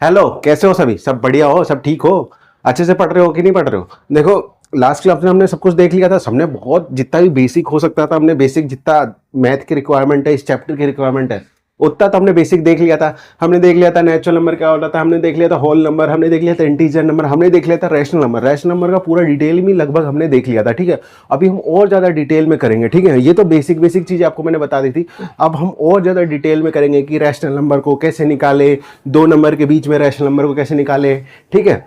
Hello, कैसे हो सभी? सब बढ़िया हो? सब ठीक हो? अच्छे से पढ़ रहे हो कि नहीं पढ़ रहे हो? देखो, लास्ट क्लास में हमने सब कुछ देख लिया था। सबने बहुत जितना भी बेसिक हो सकता था, हमने बेसिक जितना मैथ की रिक्वायरमेंट है, इस चैप्टर की रिक्वायरमेंट है, उतना तो हमने बेसिक देख लिया था। हमने देख लिया था नेचुरल नंबर क्या होता था, हमने देख लिया था होल नंबर, हमने देख लिया था इंटीजर नंबर, हमने देख लिया था रैशनल नंबर। रैशनल नंबर का पूरा डिटेल में लगभग हमने देख लिया था, ठीक है। अभी हम और ज़्यादा डिटेल में करेंगे, ठीक है। ये तो बेसिक बेसिक चीज़ आपको मैंने बता दी थी। अब हम और ज़्यादा डिटेल में करेंगे कि रैशनल नंबर को कैसे निकाले, दो नंबर के बीच में रैशनल नंबर को कैसे निकाले, ठीक है।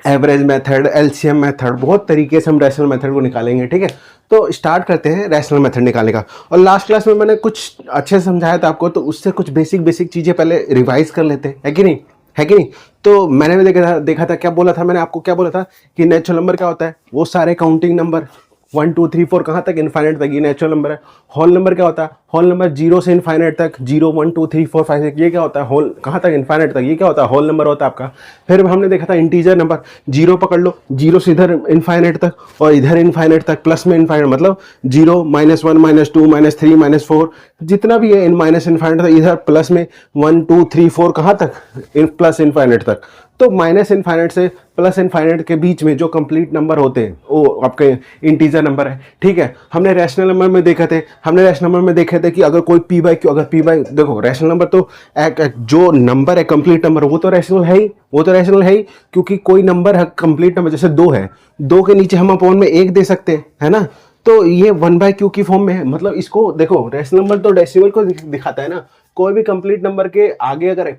एवरेज मेथड, एलसीएम मेथड, बहुत तरीके से हम रैशनल मेथड को निकालेंगे, ठीक है। तो स्टार्ट करते हैं रैशनल मेथड निकालने का। और लास्ट क्लास में मैंने कुछ अच्छे से समझाया था आपको, तो उससे कुछ बेसिक बेसिक चीज़ें पहले रिवाइज कर लेते हैं, है कि नहीं? है कि नहीं? तो मैंने भी देखा था क्या बोला था मैंने आपको, क्या बोला था कि नेचुरल नंबर क्या होता है? वो सारे काउंटिंग नंबर 1 2 3 4 कहाँ तक, इनफाइनाइट तक, ये नेचुरल नंबर है। होल नंबर क्या होता है? होल नंबर 0 से इनफाइनाइट तक, 0 1 2 3 4 5 6, ये क्या होता है? होल कहाँ तक? इनफाइनाइट तक, ये क्या होता है? होल नंबर होता है आपका। फिर हमने देखा था इंटीजर नंबर, 0 पकड़ लो, 0 से इधर इनफाइनाइट तक और इधर इनफाइनाइट तक, प्लस में इनफाइनाइट, मतलब 0 -1 -2 -3 -4, जितना भी है इन माइनस इनफाइनाइट तक, इधर प्लस में 1 2 3 4 कहाँ तक? प्लस इनफाइनाइट तक। तो माइनस इनफाइनाइट से प्लस इनफाइनाइट के बीच में जो कंप्लीट नंबर होते हैं वो आपके इंटीजर नंबर है, ठीक है। हमने रैशनल नंबर में देखे थे, कि अगर कोई पी बाई क्यू, अगर पी बाई, देखो रैशनल नंबर तो जो नंबर है कंप्लीट नंबर, वो तो रैशनल है ही, क्योंकि कोई नंबर है कंप्लीट नंबर, जैसे 2 है, 2 के नीचे हम अपॉन में 1 दे सकते हैं, है ना। तो ये 1/q की फॉर्म में है। मतलब इसको देखो, रैशनल नंबर तो डेसिमल को दिखाता है ना। कोई भी कंप्लीट नंबर के आगे अगर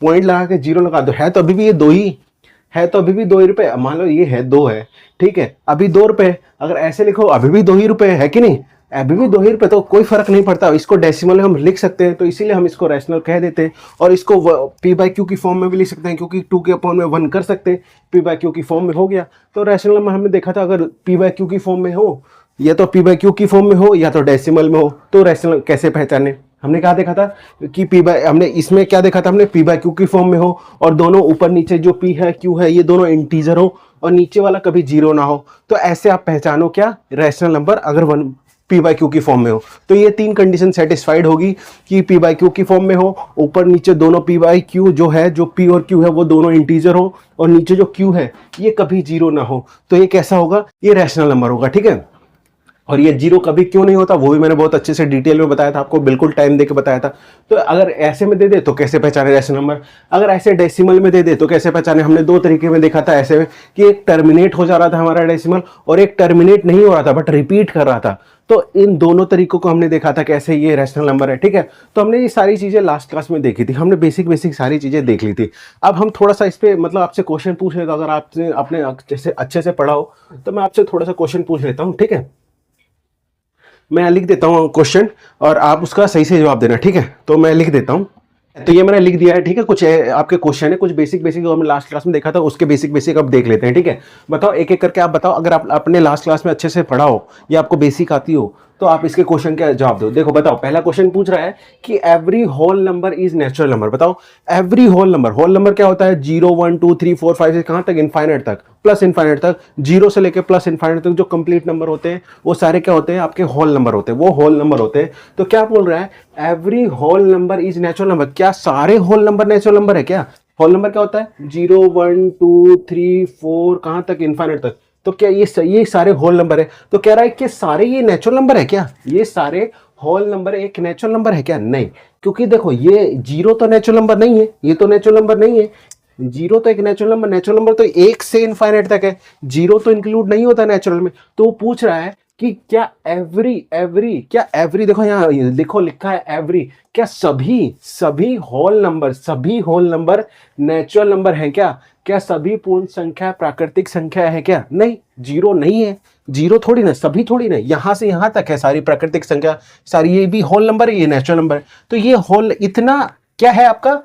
पॉइंट लगा के जीरो लगा दो, है तो अभी भी ये 2 ही है, तो अभी भी 2 ही रुपए। मान लो ये है 2 है, ठीक है, अभी 2 रुपए। अगर ऐसे लिखो अभी भी 2 ही रुपए है कि नहीं? अभी भी 2 ही रुपए, तो कोई फर्क नहीं पड़ता। इसको डेसिमल में हम लिख सकते हैं, तो इसीलिए हम इसको रैशनल कह देते हैं। और इसको पी बाई क्यू की फॉर्म में भी लिख सकते हैं, क्योंकि 2 के अपॉन में 1 कर सकते हैं, पी बाई क्यू की फॉर्म में हो गया। तो रैशनल में हमने देखा था, अगर पी बाई क्यू की फॉर्म में हो, या तो पी बाई क्यू की फॉर्म में हो, या तो डेसिमल में हो, तो रैशनल कैसे पहचाने? हमने क्या देखा था कि पी बाई, हमने इसमें क्या देखा था, हमने पी बाई क्यू की फॉर्म में हो, और दोनों ऊपर नीचे जो पी है क्यू है, ये दोनों इंटीजर हो, और नीचे वाला कभी जीरो ना हो। तो ऐसे आप पहचानो क्या? रैशनल नंबर अगर वन पी बाई क्यू की फॉर्म में हो। तो ये 3 कंडीशन सेटिस्फाइड होगी कि पी बाई क्यू की फॉर्म में हो, ऊपर नीचे दोनों पी बाई क्यू जो है, जो पी और क्यू है वो दोनों इंटीजर हो, और नीचे जो क्यू है ये कभी जीरो ना हो। तो ये कैसा होगा? ये रैशनल नंबर होगा, ठीक है। और ये जीरो कभी क्यों नहीं होता वो भी मैंने बहुत अच्छे से डिटेल में बताया था आपको, बिल्कुल टाइम देके बताया था। तो अगर ऐसे में दे दे तो कैसे पहचाने रैशनल नंबर, अगर ऐसे डेसिमल में दे दे तो कैसे पहचाने? हमने 2 तरीके में देखा था ऐसे में, कि एक टर्मिनेट हो जा रहा था हमारा डेसिमल, और एक टर्मिनेट नहीं हो रहा था बट रिपीट कर रहा था। तो इन दोनों तरीकों को हमने देखा था कैसे ये रैशनल नंबर है, ठीक है। तो हमने ये सारी चीजें लास्ट क्लास में देखी थी, हमने बेसिक बेसिक सारी चीजें देख ली थी। अब हम थोड़ा सा इस पे मतलब आपसे क्वेश्चन पूछ लेता, अगर आपने अपने जैसे अच्छे से पढ़ा हो तो मैं आपसे थोड़ा सा क्वेश्चन पूछ लेता हूँ, ठीक है। मैं लिख देता हूँ क्वेश्चन, और आप उसका सही से जवाब देना, ठीक है। तो मैं लिख देता हूँ। तो ये मैंने लिख दिया है, ठीक है। कुछ आपके क्वेश्चन है, कुछ बेसिक बेसिक जो हमने लास्ट क्लास में देखा था, उसके बेसिक बेसिक अब देख लेते हैं, ठीक है। बताओ एक एक करके, आप बताओ, अगर आप अपने लास्ट क्लास में अच्छे से पढ़ा हो या आपको बेसिक आती हो, तो आप इसके क्वेश्चन का जवाब दो। देखो बताओ, पहला क्वेश्चन पूछ रहा है कि every whole number is natural number. बताओ एवरी होल नंबर क्या होता है? 0 1 2 3 4 5 6 कहां तक? इनफाइनाइट तक, प्लस इनफाइनाइट तक, 0 से लेकर प्लस इनफाइनाइट तक जो कंप्लीट नंबर होते हैं वो सारे क्या होते हैं? आपके होल नंबर होते हैं, वो होल नंबर होते हैं। तो क्या बोल रहा है? Every whole number is natural number. क्या सारे होल नंबर नेचुरल नंबर है क्या? होल नंबर क्या होता है? 0 1 2 3 4 कहां तक? इनफाइनाइट तक। तो क्या ये सारे होल नंबर है? तो कह रहा है कि सारे ये नेचुरल नंबर है क्या? ये सारे होल नंबर एक नेचुरल नंबर है क्या? नहीं, क्योंकि देखो ये जीरो तो नेचुरल नंबर नहीं है, ये तो नेचुरल नंबर नहीं है। जीरो तो एक नेचुरल नंबर तो 1 से इनफाइनाइट तक है, जीरो तो इंक्लूड नहीं होता नेचुरल में। तो वो पूछ रहा है कि क्या एवरी एवरी क्या एवरी, देखो यहाँ लिखो, लिखा है एवरी, क्या सभी होल नंबर नेचुरल नंबर है क्या? क्या सभी पूर्ण संख्या प्राकृतिक संख्या है क्या? नहीं, जीरो नहीं है, जीरो थोड़ी ना, सभी थोड़ी ना, यहां से यहां तक है सारी प्राकृतिक संख्या, सारी ये भी होल नंबर है, ये नेचुरल नंबर है। तो ये होल इतना क्या है आपका?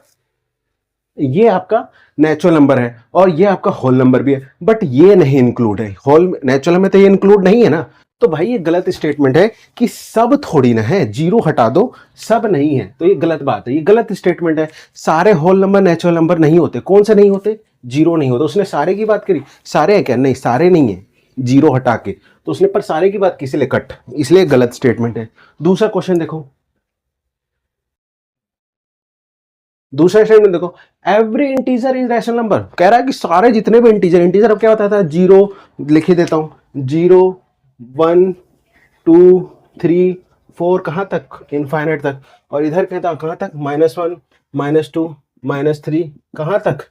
ये आपका नेचुरल नंबर है, और ये आपका होल नंबर भी है, बट ये नहीं इंक्लूड है होल नेचुरल में, तो ये इंक्लूड नहीं है ना। तो भाई ये गलत स्टेटमेंट है कि सब थोड़ी ना है, जीरो हटा दो, सब नहीं है, तो ये गलत बात है, ये गलत स्टेटमेंट है। सारे होल नंबर नेचुरल नंबर नहीं होते। कौन से नहीं होते? जीरो नहीं होता। उसने सारे की बात करी, सारे है क्या? नहीं, सारे नहीं है, जीरो हटा के। तो उसने पर सारे की बात किसी लिए कट, इसलिए गलत स्टेटमेंट है। दूसरा क्वेश्चन देखो, दूसरा स्टेटमेंट देखो, every integer is rational number, कह रहा है कि सारे जितने भी इंटीजर, इंटीजर अब क्या होता था, 0 लिख ही देता हूं, 0 1 2 3 4 कहां तक, इनफाइनाइट तक, और इधर कहता कहां तक, -1 -2 -3 कहां तक,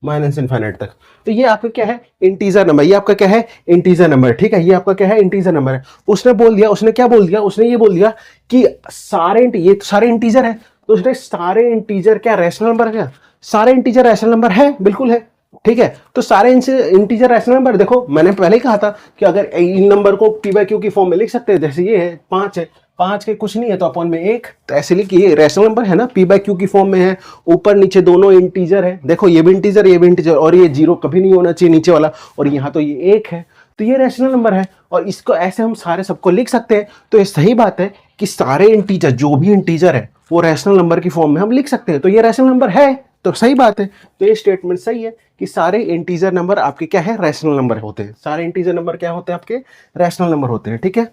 माइनस इनफाइनाइट तक। तो ये आपका क्या है, इंटीजर नंबर, ये आपका क्या है, इंटीजर नंबर, ठीक है, ये आपका क्या है, इंटीजर नंबर है। उसने बोल दिया, उसने क्या बोल दिया, उसने ये बोल दिया कि सारे, ये तो सारे इंटीजर है, तो उसने सारे इंटीजर क्या रैशनल नंबर, क्या सारे इंटीजर रैशनल नंबर है, बिल्कुल है, ठीक है। तो सारे इंटीजर रैशनल नंबर, देखो मैंने पहले ही कहा था कि अगर इन नंबर को पी बाय क्यू की फॉर्म में लिख सकते हैं, जैसे ये है 5 है, 5 के कुछ नहीं है तो अपॉन में 1, तो ऐसे लिखिए, रैशनल नंबर है ना, पी बाय क्यू की फॉर्म में है, ऊपर नीचे दोनों इंटीजर है, देखो ये भी इंटीजर, ये भी इंटीजर, और ये 0 कभी नहीं होना चाहिए नीचे वाला, और यहाँ तो ये 1 है, तो ये रैशनल नंबर है, और इसको ऐसे हम सारे सबको लिख सकते हैं। तो ये सही बात है कि सारे इंटीजर, जो भी इंटीजर है वो रैशनल नंबर की फॉर्म में हम लिख सकते हैं, तो ये रैशनल नंबर है, तो सही बात है। तो ये स्टेटमेंट सही है कि सारे इंटीजर नंबर आपके क्या है, रैशनल नंबर होते हैं, सारे इंटीजर नंबर क्या होते हैं, आपके रैशनल नंबर होते हैं, ठीक है।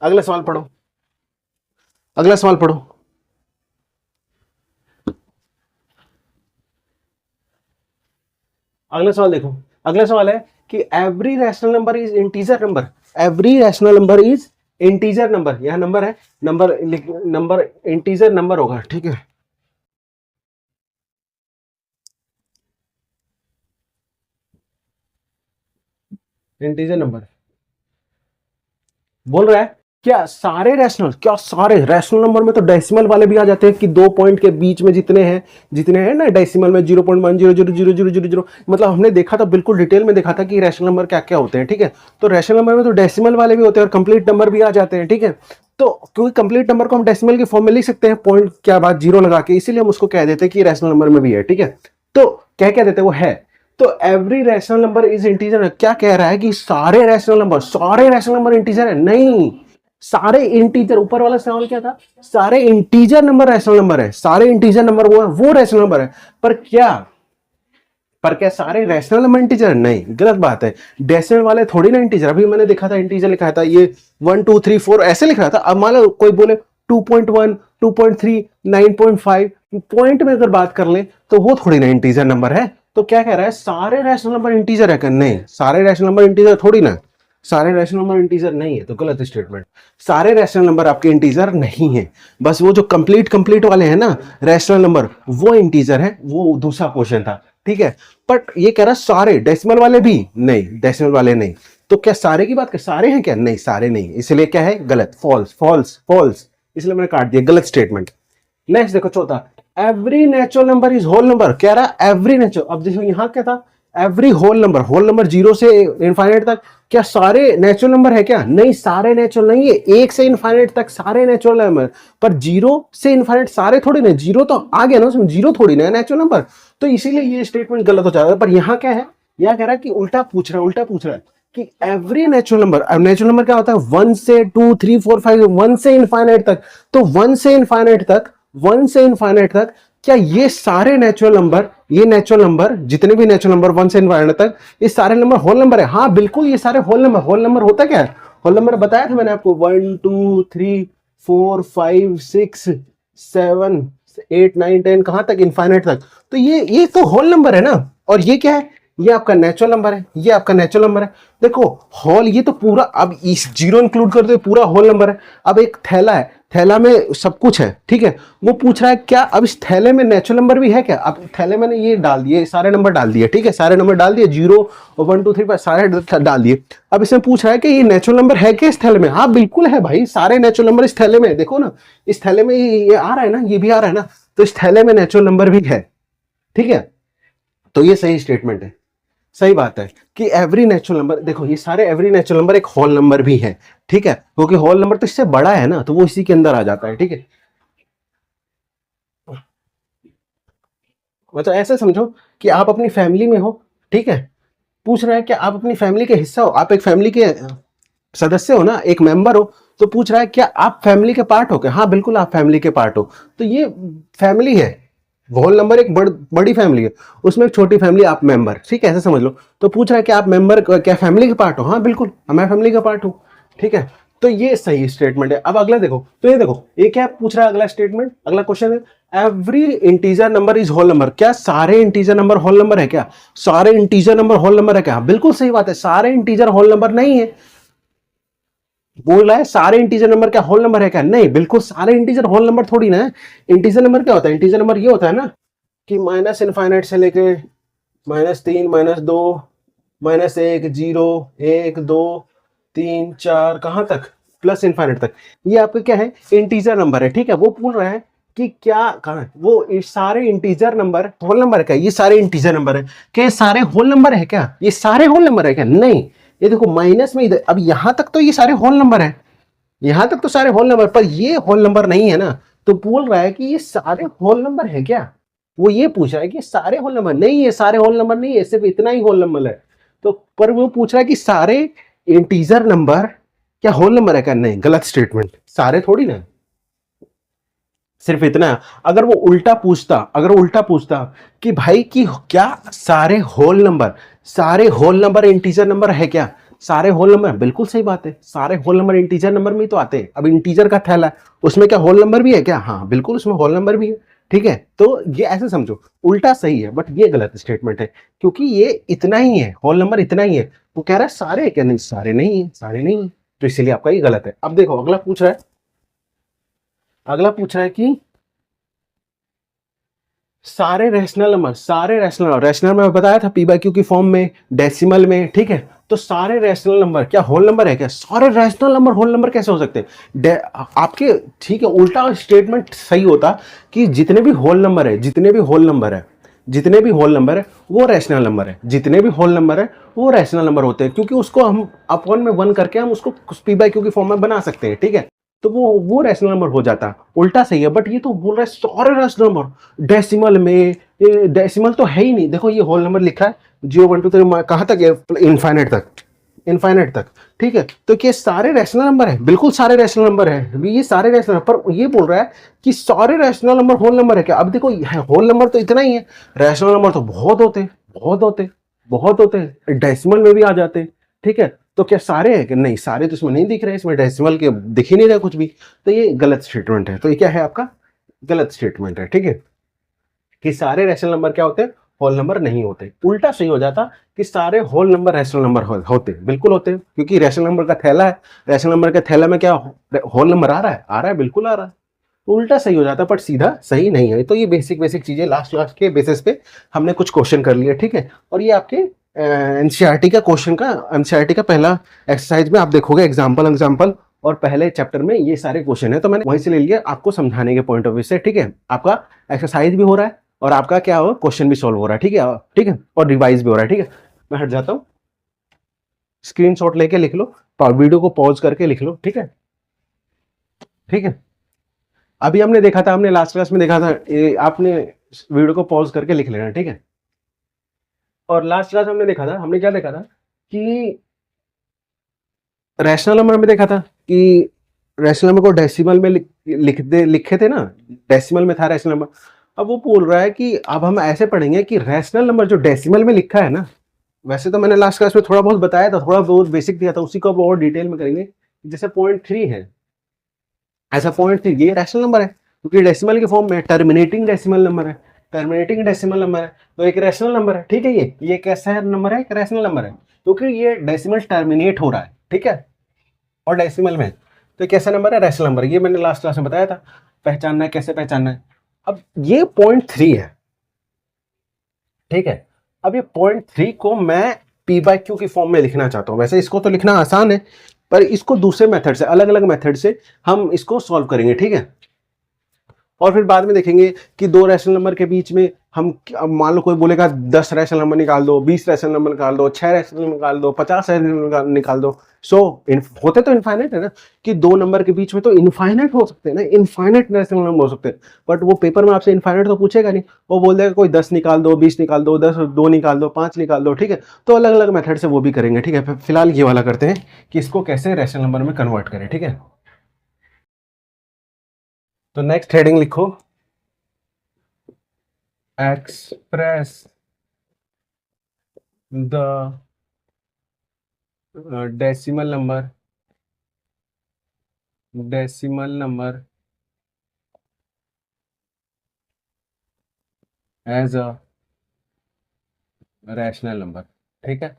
अगला सवाल पढ़ो, अगला सवाल पढ़ो। अगला सवाल देखो, अगला सवाल है कि every rational number is integer number, every rational number is integer number, यह नंबर है, नंबर नंबर इंटीजर नंबर होगा, ठीक है। इंटीजर नंबर बोल रहा है क्या सारे रैशनल, क्या सारे रैशनल नंबर में तो डेसिमल वाले भी आ जाते हैं कि 2 पॉइंट के बीच में जितने हैं ना डेसिमल में, 0.100000, मतलब हमने देखा था, बिल्कुल डिटेल में देखा था कि रैशनल नंबर क्या क्या होते हैं, ठीक है। तो रैशनल नंबर में तो डेसिमल वाले भी होते हैं और कंप्लीट नंबर भी आ जाते हैं, ठीक है। तो क्योंकि कंप्लीट नंबर को हम डेसिमल के फॉर्म में लिख सकते हैं, पॉइंट क्या बात, 0 लगा के, इसीलिए हम उसको कह देते हैं कि रैशनल नंबर में भी है, ठीक है। तो क्या देते हैं, वो है। तो every rational number is integer, क्या कह रहा है कि सारे रैशनल नंबर इंटीजर है, नहीं, सारे इंटीजर, ऊपर वाला सवाल क्या था, सारे इंटीजर नंबर रैशनल नंबर है, सारे इंटीजर नंबर वो रैशनल नंबर है, पर क्या सारे रैशनल नंबर इंटीजर, नहीं, गलत बात है। डेसिमल वाले थोड़ी ना इंटीजर, अभी मैंने देखा था इंटीजर लिखा था, ये 1 2 3 4 ऐसे लिख रहा था। अब मान लो कोई बोले 2.1 2.3 9.5, पॉइंट में अगर बात कर ले तो वो थोड़ी ना इंटीजर नंबर है। तो क्या कह रहा है, सारे रैशनल नंबर इंटीजर है, नहीं, सारे रैशनल नंबर इंटीजर थोड़ी ना, सारे रैशनल नंबर इंटीजर नहीं है, तो गलत स्टेटमेंट। सारे रैशनल नंबर आपके इंटीजर नहीं है, बस वो जो कंप्लीट वाले हैं ना रैशनल नंबर, वो इंटीजर है, वो दूसरा क्वेश्चन था, ठीक है। बट ये कह रहा सारे डेसिमल वाले भी नहीं, डेसिमल वाले नहीं। तो क्या सारे की बात कर, सारे हैं क्या, नहीं, सारे नहीं, इसलिए क्या है, गलत, फॉल्स फॉल्स फॉल्स, इसलिए मैंने काट दिया, गलत स्टेटमेंट। नेक्स्ट देखो चौथा, every natural number is whole number, कह रहा एवरी नेचुरल, अब देखो यहां क्या था, एवरी होल नंबर 0 से इनफाइनाइट तक, क्या सारे नेचुरल नंबर है क्या, नहीं, सारे नेचुरल नहीं है, 1 से इनफाइनाइट तक सारे नेचुरल नंबर, पर 0 से इनफाइनाइट सारे थोड़ी ना, 0 तो आ गया ना उसमें, 0 थोड़ी ना नेचुरल नंबर, तो इसीलिए ये स्टेटमेंट गलत हो जाता है। पर यहाँ क्या है, यह कह रहा है कि उल्टा पूछ रहा है कि एवरी नेचुरल नंबर, अब नेचुरल नंबर क्या होता है, 1 से 2 3 4 5, 1 से इनफाइनाइट तक, तो 1 से इनफाइनाइट तक क्या ये सारे नेचुरल नंबर, ये नेचुरल नंबर, जितने भी नेचुरल नंबर 1 से इनफाइनाइट तक, ये सारे नंबर होल नंबर है, हाँ बिल्कुल, ये सारे होल नंबर होता क्या है, होल नंबर बताया था मैंने आपको, 1 2 3 4 5 6 7 8 9 10 कहां तक, इनफाइनाइट तक, तो ये तो होल नंबर है ना। और ये क्या है, ये आपका नेचुरल नंबर है, ये आपका नेचुरल नंबर है, देखो होल, ये तो पूरा, अब इस 0 इंक्लूड कर दो, पूरा होल नंबर है। अब एक थैला है, थैला में सब कुछ है, ठीक है, वो पूछ रहा है क्या, अब इस थैले में नेचुरल नंबर भी है क्या, अब थैले में ये डाल दिए, सारे नंबर डाल दिए, ठीक है, सारे नंबर डाल दिए, 0 1 2 3 5 सारे डाल दिए। अब इसमें पूछ रहा है कि ये नेचुरल नंबर है क्या इस थैले में, हाँ बिल्कुल है भाई, सारे नेचुरल नंबर इस थैले में, देखो ना, इस थैले में ये आ रहा है ना, ये भी आ रहा है ना, तो इस थैले में नेचुरल नंबर भी है, ठीक है। तो ये सही स्टेटमेंट है, सही बात है कि एवरी नेचुरल नंबर, देखो ये सारे एवरी नेचुरल नंबर एक होल नंबर भी है, ठीक है, क्योंकि होल नंबर तो इससे बड़ा है ना, तो वो इसी के अंदर आ जाता है, ठीक है। मतलब ऐसे समझो कि आप अपनी फैमिली में हो, ठीक है, पूछ रहा है कि आप अपनी फैमिली के हिस्सा हो, आप एक फैमिली के सदस्य हो ना, एक मेंबर हो, तो पूछ रहा है क्या आप फैमिली के पार्ट हो क्या, हाँ बिल्कुल आप फैमिली के पार्ट हो, तो ये फैमिली है, होल नंबर एक बड़ी फैमिली है, उसमें एक छोटी फैमिली, आप मेंबर, ठीक है, ऐसे समझ लो। तो पूछ रहा है कि आप मेंबर क्या फैमिली के पार्ट हो, हाँ बिल्कुल मैं फैमिली का पार्ट हूँ, ठीक है। तो ये सही स्टेटमेंट है। अब अगला देखो, तो ये देखो ये क्या पूछ रहा है अगला स्टेटमेंट, अगला क्वेश्चन है every integer number is whole number. क्या सारे इंटीजर नंबर होल नंबर है? क्या सारे इंटीजर नंबर होल नंबर है? क्या बिल्कुल सही बात है, सारे इंटीजर होल नंबर नहीं है। बोल रहा है सारे इंटीजर नंबर क्या होल नंबर है? क्या नहीं, बिल्कुल सारे इंटीजर होल नंबर थोड़ी ना है। इंटीजर नंबर क्या होता है? इंटीजर नंबर ये होता है ना कि माइनस इनफाइनाइट से लेके -3 -2 -1 0 1 2 3 4 कहां तक, प्लस इनफाइनाइट तक, ये आपका क्या है? इंटीजर नंबर है। ठीक है, वो पूछ रहा है कि क्या कहा है वो सारे इंटीजर नंबर होल नंबर है क्या? ये सारे इंटीजर नंबर है क्या? ये सारे होल नंबर है क्या? ये सारे होल नंबर है क्या? नहीं, ये देखो माइनस में इधर, अब यहां तक तो ये सारे होल नंबर है, यहां तक तो सारे होल नंबर, पर ये होल नंबर नहीं है ना। तो बोल रहा है कि ये सारे होल नंबर है क्या? वो ये पूछ रहा है कि सारे होल नंबर नहीं है, सारे होल नंबर नहीं है, सिर्फ इतना ही होल नंबर है। तो पर वो पूछ रहा है कि सारे इंटीजर नंबर क्या होल नंबर है क्या? नहीं, गलत स्टेटमेंट, सारे थोड़ी ना, सिर्फ इतना। अगर वो उल्टा पूछता, अगर वो उल्टा पूछता कि भाई कि क्या सारे होल नंबर इंटीजर नंबर है क्या? सारे होल नंबर, बिल्कुल सही बात है, सारे होल नंबर इंटीजर नंबर में ही तो आते हैं। अब इंटीजर का थैला है, उसमें क्या होल नंबर भी है क्या? हाँ बिल्कुल, उसमें होल नंबर भी है। ठीक है, तो ये ऐसे समझो, उल्टा सही है बट ये गलत स्टेटमेंट है, क्योंकि ये इतना ही है, होल नंबर इतना ही है। वो कह रहा है सारे है क्या? नहीं, सारे नहीं है, सारे नहीं है, तो इसलिए आपका ये गलत है। अब देखो अगला पूछ रहा है, अगला पूछ रहा है कि सारे रैशनल में बताया था पी बाई क्यू की फॉर्म में, डेसिमल में। ठीक है, तो सारे रैशनल नंबर क्या होल नंबर है क्या? सारे रैशनल नंबर होल नंबर कैसे हो सकते हैं आपके? ठीक है, उल्टा स्टेटमेंट सही होता कि जितने भी होल नंबर है, जितने भी होल नंबर है, जितने भी होल नंबर है वो रैशनल नंबर है, जितने भी होल नंबर है वो रैशनल नंबर होते हैं, क्योंकि उसको हम अपॉन में 1 करके हम उसको पी बाई क्यू की फॉर्म में बना सकते हैं। ठीक है, तो वो रैशनल नंबर हो जाता, उल्टा सही है। बट ये तो बोल रहा है सारे रैशनल नंबर डेसिमल में, डेसिमल तो है ही नहीं। देखो ये होल नंबर लिखा है 0 1 2 3 कहां तक है? इनफाइनाइट तक, इनफाइनाइट तक। ठीक है, तो क्या सारे रैशनल नंबर है? बिल्कुल सारे रैशनल नंबर है, ये सारे रैशनल, पर ये बोल रहा है कि सारे रैशनल नंबर होल नंबर है क्या? अब देखो होल नंबर तो इतना ही है, रैशनल नंबर तो बहुत होते, बहुत होते, बहुत होते हैं, डेसिमल में भी आ जाते हैं। ठीक है, तो क्या सारे हैं कि नहीं? सारे तो इसमें नहीं दिख रहे, इसमें डेसिमल के दिख ही नहीं रहा कुछ भी, तो ये गलत स्टेटमेंट है। तो ये क्या है आपका? गलत स्टेटमेंट है। ठीक है, कि सारे रैशनल नंबर क्या होते हैं? होल नंबर नहीं होते। उल्टा सही हो जाता कि सारे होल नंबर रैशनल नंबर होते, बिल्कुल होते हैं, क्योंकि रैशनल नंबर का थैला है, रैशनल नंबर के थैला में क्या होल नंबर आ रहा है? आ रहा है, बिल्कुल आ रहा है। तो उल्टा सही हो जाता, पर सीधा सही नहीं है। तो ये बेसिक बेसिक चीजें लास्ट लास्ट के बेसिस पे हमने कुछ क्वेश्चन कर लिए। ठीक है, और ये आपके एनसीईआरटी का क्वेश्चन का, एनसीईआरटी का पहला एक्सरसाइज में आप देखोगे एग्जाम्पल एग्जाम्पल, और पहले चैप्टर में ये सारे क्वेश्चन है, तो मैंने वहीं से ले लिया आपको समझाने के पॉइंट ऑफ व्यू से। ठीक है, आपका एक्सरसाइज भी हो रहा है और आपका क्या हो, क्वेश्चन भी सॉल्व हो रहा है। ठीक है, ठीक है, और रिवाइज भी हो रहा है। ठीक है, मैं हट जाता हूँ, स्क्रीनशॉट लेके लिख लो, वीडियो को पॉज करके लिख लो। ठीक है, ठीक है, अभी हमने देखा था, हमने लास्ट क्लास में देखा था, आपने वीडियो को पॉज करके लिख लेना। ठीक है, और लास्ट क्लास हमने देखा था, हमने क्या देखा था कि रैशनल नंबर में देखा था कि रैशनल नंबर को डेसिमल में लिखे थे ना, डेसिमल में था रैशनल नंबर। अब वो बोल रहा है कि अब हम ऐसे पढ़ेंगे कि रैशनल नंबर जो डेसिमल में लिखा है ना, वैसे तो मैंने लास्ट क्लास में थोड़ा बहुत बताया था, थोड़ा बहुत बेसिक दिया था, उसी को अब और डिटेल में करेंगे। जैसे 0.3 है, ऐसा 0.3 ये रैशनल नंबर है, क्योंकि डेसिमल के फॉर्म में टर्मिनेटिंग डेसिमल नंबर है, टर्मिनेटिंग डेसिमल नंबर है, तो एक रैशनल नंबर है। ठीक है, ये कैसा है नंबर है? एक रैशनल नंबर है, क्योंकि ये डेसिमल टर्मिनेट हो रहा है। ठीक है, और डेसिमल में, तो ये कैसा नंबर है? Rational number. ये मैंने लास्ट क्लास में बताया था, पहचानना है, कैसे पहचानना है। अब ये 0.3 है। ठीक है, अब ये 0.3 को मैं पी बाई क्यू की फॉर्म में लिखना चाहता हूं। वैसे इसको तो लिखना आसान है, पर इसको दूसरे मेथड से, अलग अलग मेथड से हम इसको सॉल्व करेंगे। ठीक है, और फिर बाद में देखेंगे कि दो रैशनल नंबर के बीच में हम, मान लो कोई बोलेगा 10 रैशनल नंबर निकाल दो, 20 रैशनल नंबर निकाल दो, 6 रैशनल नंबर निकाल दो, 50 रैशनल नंबर निकाल दो। सो होते तो इनफाइनाइट है ना, कि दो नंबर के बीच में तो इनफाइनाइट हो सकते हैं ना, इनफाइनाइट रैशनल नंबर हो सकते हैं। बट वो पेपर में आपसे इनफाइनाइट तो पूछेगा नहीं, वो बोल देगा कोई 10 निकाल दो, 20 निकाल दो, 10 2 निकाल दो, 5 निकाल दो। ठीक है, तो अलग अलग मेथड से वो भी करेंगे। ठीक है, फिलहाल ये वाला करते हैं कि इसको कैसे रैशनल नंबर में कन्वर्ट करें। ठीक है, तो नेक्स्ट हेडिंग लिखो, express the decimal number decimal number as a rational number, ठीक है।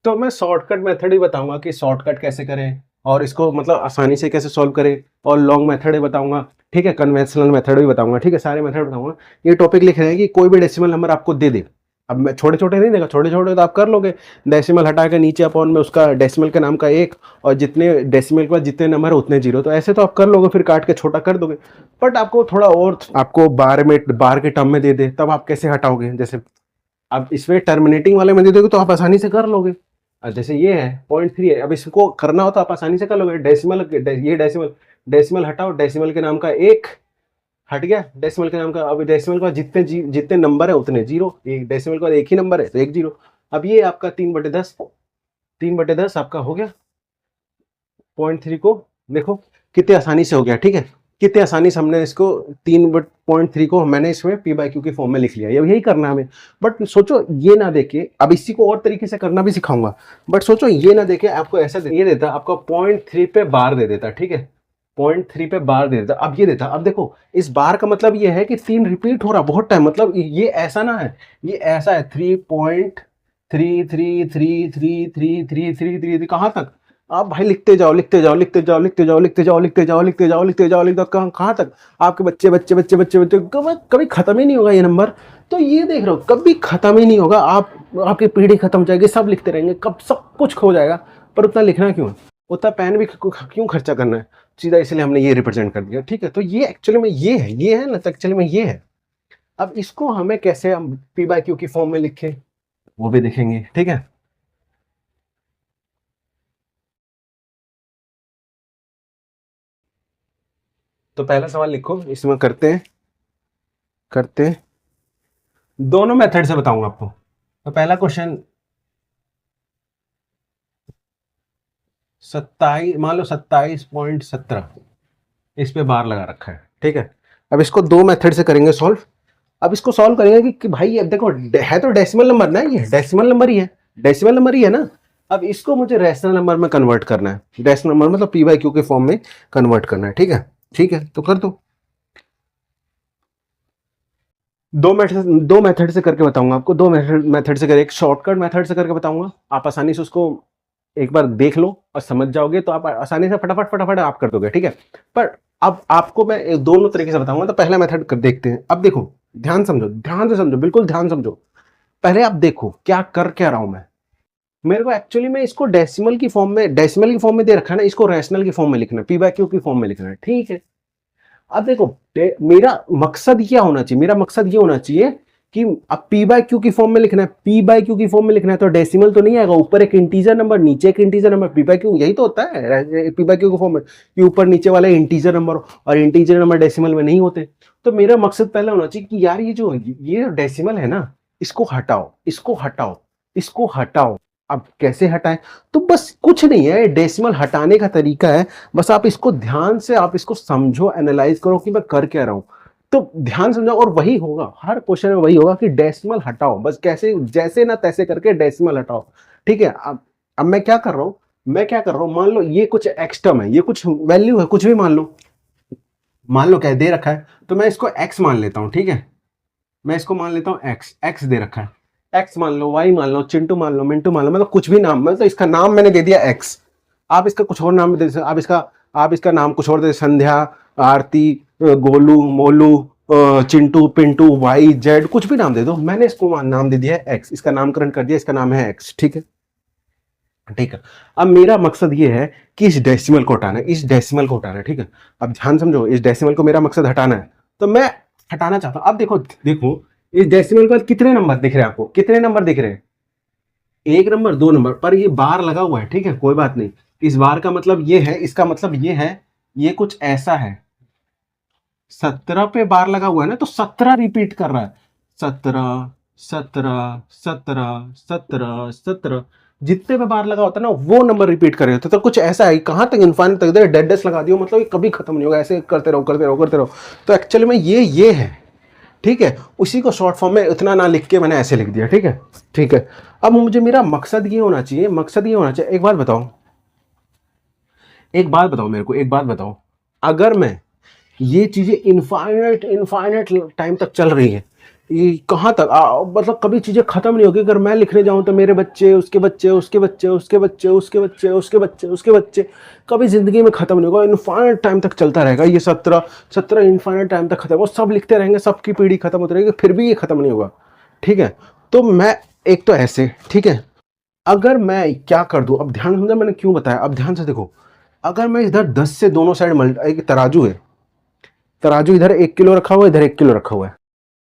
तो मैं शॉर्टकट मेथड ही बताऊंगा कि शॉर्टकट कैसे करें और इसको मतलब आसानी से कैसे सॉल्व करें, और लॉन्ग मेथड ही बताऊंगा, ठीक है, कन्वेंशनल मेथड भी बताऊंगा, ठीक है, सारे मेथड बताऊंगा। ये टॉपिक लिख रहे हैं कि कोई भी डेसिमल नंबर आपको दे दे। अब मैं छोटे छोटे नहीं देगा, छोटे छोटे तो आप कर लोगे, डेसिमल हटा के नीचे अपॉन में उसका डेसिमल के नाम का एक, और जितने डेसिमल के बाद जितने नंबर है उतने जीरो, तो ऐसे तो आप कर लोगे, फिर काट के छोटा कर दोगे। बट आपको थोड़ा और, आपको बार में, बार के टर्म में दे दे, तब आप कैसे हटाओगे? जैसे अब इसमें टर्मिनेटिंग वाले में दे दोगे तो आप आसानी से कर लोगे। जैसे ये है 0.3 है, अब इसको करना हो तो आप आसानी से कर लोगे। डेसिमल, ये डेसिमल, डेसिमल हटाओ, डेसिमल के नाम का एक हट गया, डेसिमल के नाम का। अब डेसिमल के बाद जितने जितने नंबर है उतने जीरो, एक डेसिमल के बाद एक ही नंबर है तो एक जीरो। अब ये आपका 3/10, 3/10 आपका हो गया। 0.3 को देखो कितने आसानी से हो गया, ठीक है, कितने आसानी से हमने इसको 3/3 को मैंने इसमें पी बाई क्यू की फॉर्म में लिख लिया। यही करना है हमें। बट सोचो ये ना देखे, अब इसी को और तरीके से करना भी सिखाऊंगा, बट सोचो ये ना देखे, आपको ऐसा ये देता, आपको 0.3 पे बार दे देता, ठीक है, 0.3 पे बार दे देता, अब ये देता। अब देखो इस बार का मतलब ये है कि 3 रिपीट हो रहा बहुत टाइम, मतलब ये ऐसा ना है, ये ऐसा है 3.333333333 कहाँ तक? आप भाई लिखते जाओ, लिखते जाओ, लिखते जाओ, लिखते जाओ, लिखते जाओ, लिखते जाओ, लिखते जाओ, लिखते जाओ, लिखते जाओ, कहाँ तक? आपके बच्चे बच्चे बच्चे बच्चे बच्चे कभी खत्म ही नहीं होगा ये नंबर। तो ये देख रहे हो कभी खत्म ही नहीं होगा, आप आपकी पीढ़ी खत्म हो जाएगी, सब लिखते रहेंगे, कब सब कुछ खो जाएगा। पर उतना लिखना क्यों है? उतना पेन भी क्यों खर्चा करना है? सीधा इसलिए हमने ये रिप्रेजेंट कर दिया, ठीक है। तो ये एक्चुअली में ये है ना, एक्चुअली में ये है। अब इसको हमें कैसे हम पी बाई क्यू की फॉर्म में लिखें वो भी देखेंगे, ठीक है। तो पहला सवाल लिखो, इसमें करते हैं दोनों मेथड से बताऊंगा आपको। तो पहला क्वेश्चन 27, मान लो 27.17 इस पे बार लगा रखा है, ठीक है। अब इसको दो मेथड से करेंगे सॉल्व। अब इसको सॉल्व करेंगे कि भाई अब देखो है तो डेसिमल नंबर ना, ये डेसिमल नंबर ही है, डेसिमल नंबर ही है ना। अब इसको मुझे रैशनल नंबर में कन्वर्ट करना है, रैशनल नंबर मतलब पी बाई क्यू के फॉर्म में कन्वर्ट करना है, ठीक है। ठीक है, तो कर दो। दो मेथड से करके बताऊंगा आपको, दो मेथड से कर, एक शॉर्टकट मेथड से करके बताऊंगा, आप आसानी से उसको एक बार देख लो और समझ जाओगे तो आप आसानी से फटाफट फटाफट आप कर दोगे, ठीक है। पर अब आपको मैं दोनों तरीके से बताऊंगा। तो पहला मेथड कर देखते हैं। अब देखो ध्यान समझो, ध्यान से समझो, बिल्कुल ध्यान समझो। पहले आप देखो क्या कर क्या रहा हूं मैं। मेरे को एक्चुअली में इसको डेसिमल की फॉर्म में दे रखा है ना, इसको रैशनल की फॉर्म में लिखना है, पी बाई क्यू की फॉर्म में लिखना है, ठीक है। अब देखो मेरा मकसद क्या होना चाहिए, मेरा मकसद ये होना चाहिए कि अब पी बाई क्यू की फॉर्म में लिखना है, पी बाई क्यू की फॉर्म में लिखना है, तो डेसिमल तो नहीं आएगा, ऊपर एक इंटीजर नंबर नीचे एक integer number, P by Q यही तो होता है पी बाई क्यू की फॉर्म में, कि ऊपर नीचे वाले इंटीजर नंबर, और इंटीजर नंबर डेसिमल में नहीं होते। तो मेरा मकसद पहला होना चाहिए कि यार ये डेसिमल है ना, इसको हटाओ, इसको हटाओ, इसको हटाओ। अब कैसे हटाएं? तो बस कुछ नहीं है, डेसिमल हटाने का तरीका है। बस आप इसको ध्यान से आप इसको समझो, एनालाइज करो कि मैं कर क्या रहा हूं। तो ध्यान समझो और वही होगा, हर क्वेश्चन में वही होगा कि डेसिमल हटाओ, बस कैसे, जैसे ना तैसे करके डेसिमल हटाओ, ठीक है। अब मैं क्या कर रहा हूं, मान लो ये कुछ एक्स टर्म है, ये कुछ वैल्यू है, कुछ भी मान लो क्या दे रखा है, तो मैं इसको एक्स मान लेता हूं, ठीक है। मैं इसको मान लेता हूं एक्स, एक्स दे रखा है, एक्स मान लो, वाई मान लो, चिंटू मान लो, मिंटू मान लो, मतलब कुछ भी नाम, मतलब इसका नाम मैंने दे दिया एक्स। आप इसका कुछ और नाम दे, आप इसका नाम कुछ और दे, संध्या, आरती, गोलू, मोलू, चिंटू, पिंटू, वाई, जेड, कुछ भी नाम दे दो। मैंने इसको नाम दे दिया है एक्स, इसका नामकरण कर दिया, इसका नाम है एक्स, ठीक है। ठीक है, अब मेरा मकसद ये है कि इस डेसिमल को हटाना है, इस डेसिमल को हटाना है, ठीक है। अब ध्यान समझो, इस डेसिमल को मेरा मकसद हटाना है, तो मैं हटाना चाहता हूं। अब देखो देखो इस डेसिमल के बाद कितने नंबर दिख रहे हैं आपको, कितने नंबर दिख रहे हैं? एक नंबर, दो नंबर, पर ये बार लगा हुआ है, ठीक है, कोई बात नहीं। इस बार का मतलब ये है, इसका मतलब ये है, ये कुछ ऐसा है, 17 पे बार लगा हुआ है ना, तो 17 रिपीट कर रहा है, 17 17 17 17 17, जितने पे बार लगा होता है ना वो नंबर रिपीट कर रहे होते। तो कुछ ऐसा है, कहां तक इनफाइनाइट तक डेड डेस लगा दियो, मतलब ये कभी खत्म नहीं होगा, ऐसे करते रहो करते रहो करते रहो। तो एक्चुअली में ये है, ठीक है, उसी को शॉर्ट फॉर्म में इतना ना लिख के मैंने ऐसे लिख दिया। ठीक है, ठीक है। अब मुझे मेरा मकसद ये होना चाहिए, मकसद ये होना चाहिए, एक बात बताओ, एक बात बताओ मेरे को, एक बात बताओ, अगर मैं ये चीजें इनफाइनाइट इनफाइनाइट टाइम तक चल रही है, ये कहाँ तक मतलब कभी चीजें खत्म नहीं होगी। अगर मैं लिखने जाऊं तो मेरे बच्चे, उसके बच्चे, उसके बच्चे, उसके बच्चे, उसके बच्चे, उसके बच्चे, उसके बच्चे, कभी जिंदगी में खत्म नहीं होगा। इनफाइनाइट टाइम तक चलता रहेगा ये 17 इनफाइनाइट टाइम तक खत्म, वो सब लिखते रहेंगे, सबकी पीढ़ी खत्म होती रहेगी, फिर भी ये खत्म नहीं होगा। ठीक है, तो मैं एक तो ऐसे, ठीक है, अगर मैं क्या कर दूं, अब ध्यान समझा मैंने क्यों बताया, अब ध्यान से देखो, अगर मैं इधर 10 से दोनों साइड एक तराजू है, तराजू इधर 1 किलो रखा हुआ है, इधर 1 किलो रखा हुआ है।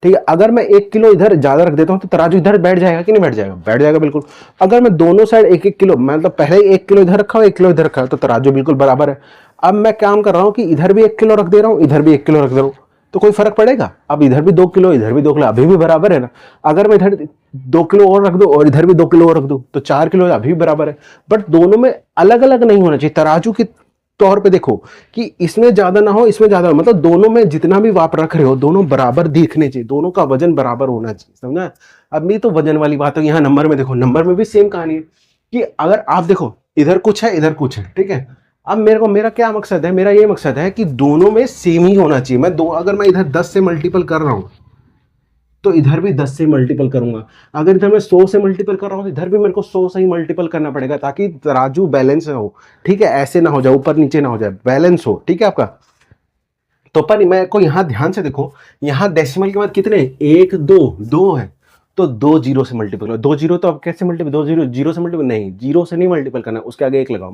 ठीक है, अगर मैं 1 किलो इधर ज्यादा रख देता हूं तो तराजू इधर बैठ जाएगा कि नहीं बैठ जाएगा? बैठ जाएगा बिल्कुल। अगर मैं दोनों साइड 1-1 किलो, मतलब पहले ही 1 किलो इधर रखा हुआ, 1 किलो इधर रखा है, तो तराजू बिल्कुल बराबर है। अब मैं काम कर रहा हूं कि इधर भी 1 किलो रख दे रहा हूं, इधर भी 1 किलो रख दे रहा हूं, तो कोई फर्क पड़ेगा? अब इधर भी 2 किलो, इधर भी 2 किलो, अभी भी बराबर है ना। अगर मैं इधर 2 किलो और रख दूं और इधर भी 2 किलो और रख दूं तो 4 किलो, अभी भी बराबर है। बट दोनों में अलग अलग नहीं होना चाहिए। तराजू की तौर पे देखो कि इसमें ज्यादा ना हो, इसमें ज्यादा हो, मतलब दोनों में जितना भी आप रख रहे हो दोनों बराबर दिखने चाहिए, दोनों का वजन बराबर होना चाहिए, समझा? अब ये तो वजन वाली बात है। यहाँ नंबर में देखो, नंबर में भी सेम कहानी है कि अगर आप देखो इधर कुछ है, इधर कुछ है, ठीक है। अब मेरा क्या मकसद है, मेरा ये मकसद है कि दोनों में सेम ही होना चाहिए। अगर मैं इधर 10 से मल्टीपल कर रहा हूं तो इधर भी 10 से मल्टीपल करूंगा। अगर इधर मैं 100 से मल्टीपल कर रहा हूं तो इधर भी मेरे को 100 से ही मल्टीपल करना पड़ेगा, ताकि तराजू बैलेंस हो। ठीक है, ऐसे ना हो जाए, ऊपर नीचे ना हो जाए, बैलेंस हो। ठीक है आपका। तो पर मैं को यहाँ ध्यान से देखो, यहाँ डेसिमल के बाद कितने, 1 2 2 है, तो 2 जीरो से मल्टीपल करो। 2 जीरो तो अब कैसे मल्टीपल, 2 जीरो जीरो से मल्टीपल नहीं, जीरो से नहीं मल्टीपल करना, उसके आगे 1 लगाओ।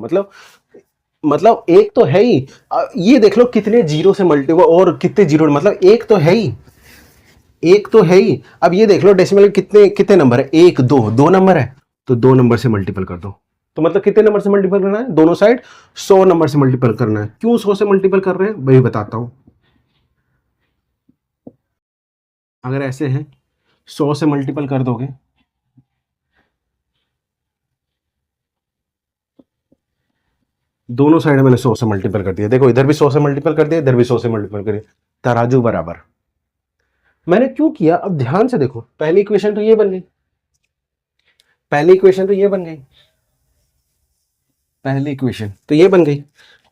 मतलब एक तो है ही। ये देख लो कितने जीरो से मल्टीपल और कितने जीरो, मतलब एक तो है ही, एक तो है ही। अब ये देख लो डेसिमल कितने कितने नंबर है, 1 2 2 नंबर है, तो 2 नंबर से मल्टीपल कर दो। तो मतलब कितने नंबर से मल्टीपल करना है, दोनों साइड 100 नंबर से मल्टीपल करना है। क्यों 100 से मल्टीपल कर रहे हैं वही बताता हूं। अगर ऐसे है, 100 से मल्टीपल कर दोगे, दोनों साइड मैंने 100 से मल्टीपल कर दिया। देखो इधर भी 100 से मल्टीपल कर दिया, इधर भी 100 से मल्टीपल कर दिया, तराजू बराबर। मैंने क्यों किया, अब ध्यान से देखो, पहली इक्वेशन तो ये बन गई, पहली इक्वेशन तो ये बन गई, पहली इक्वेशन तो ये बन गई।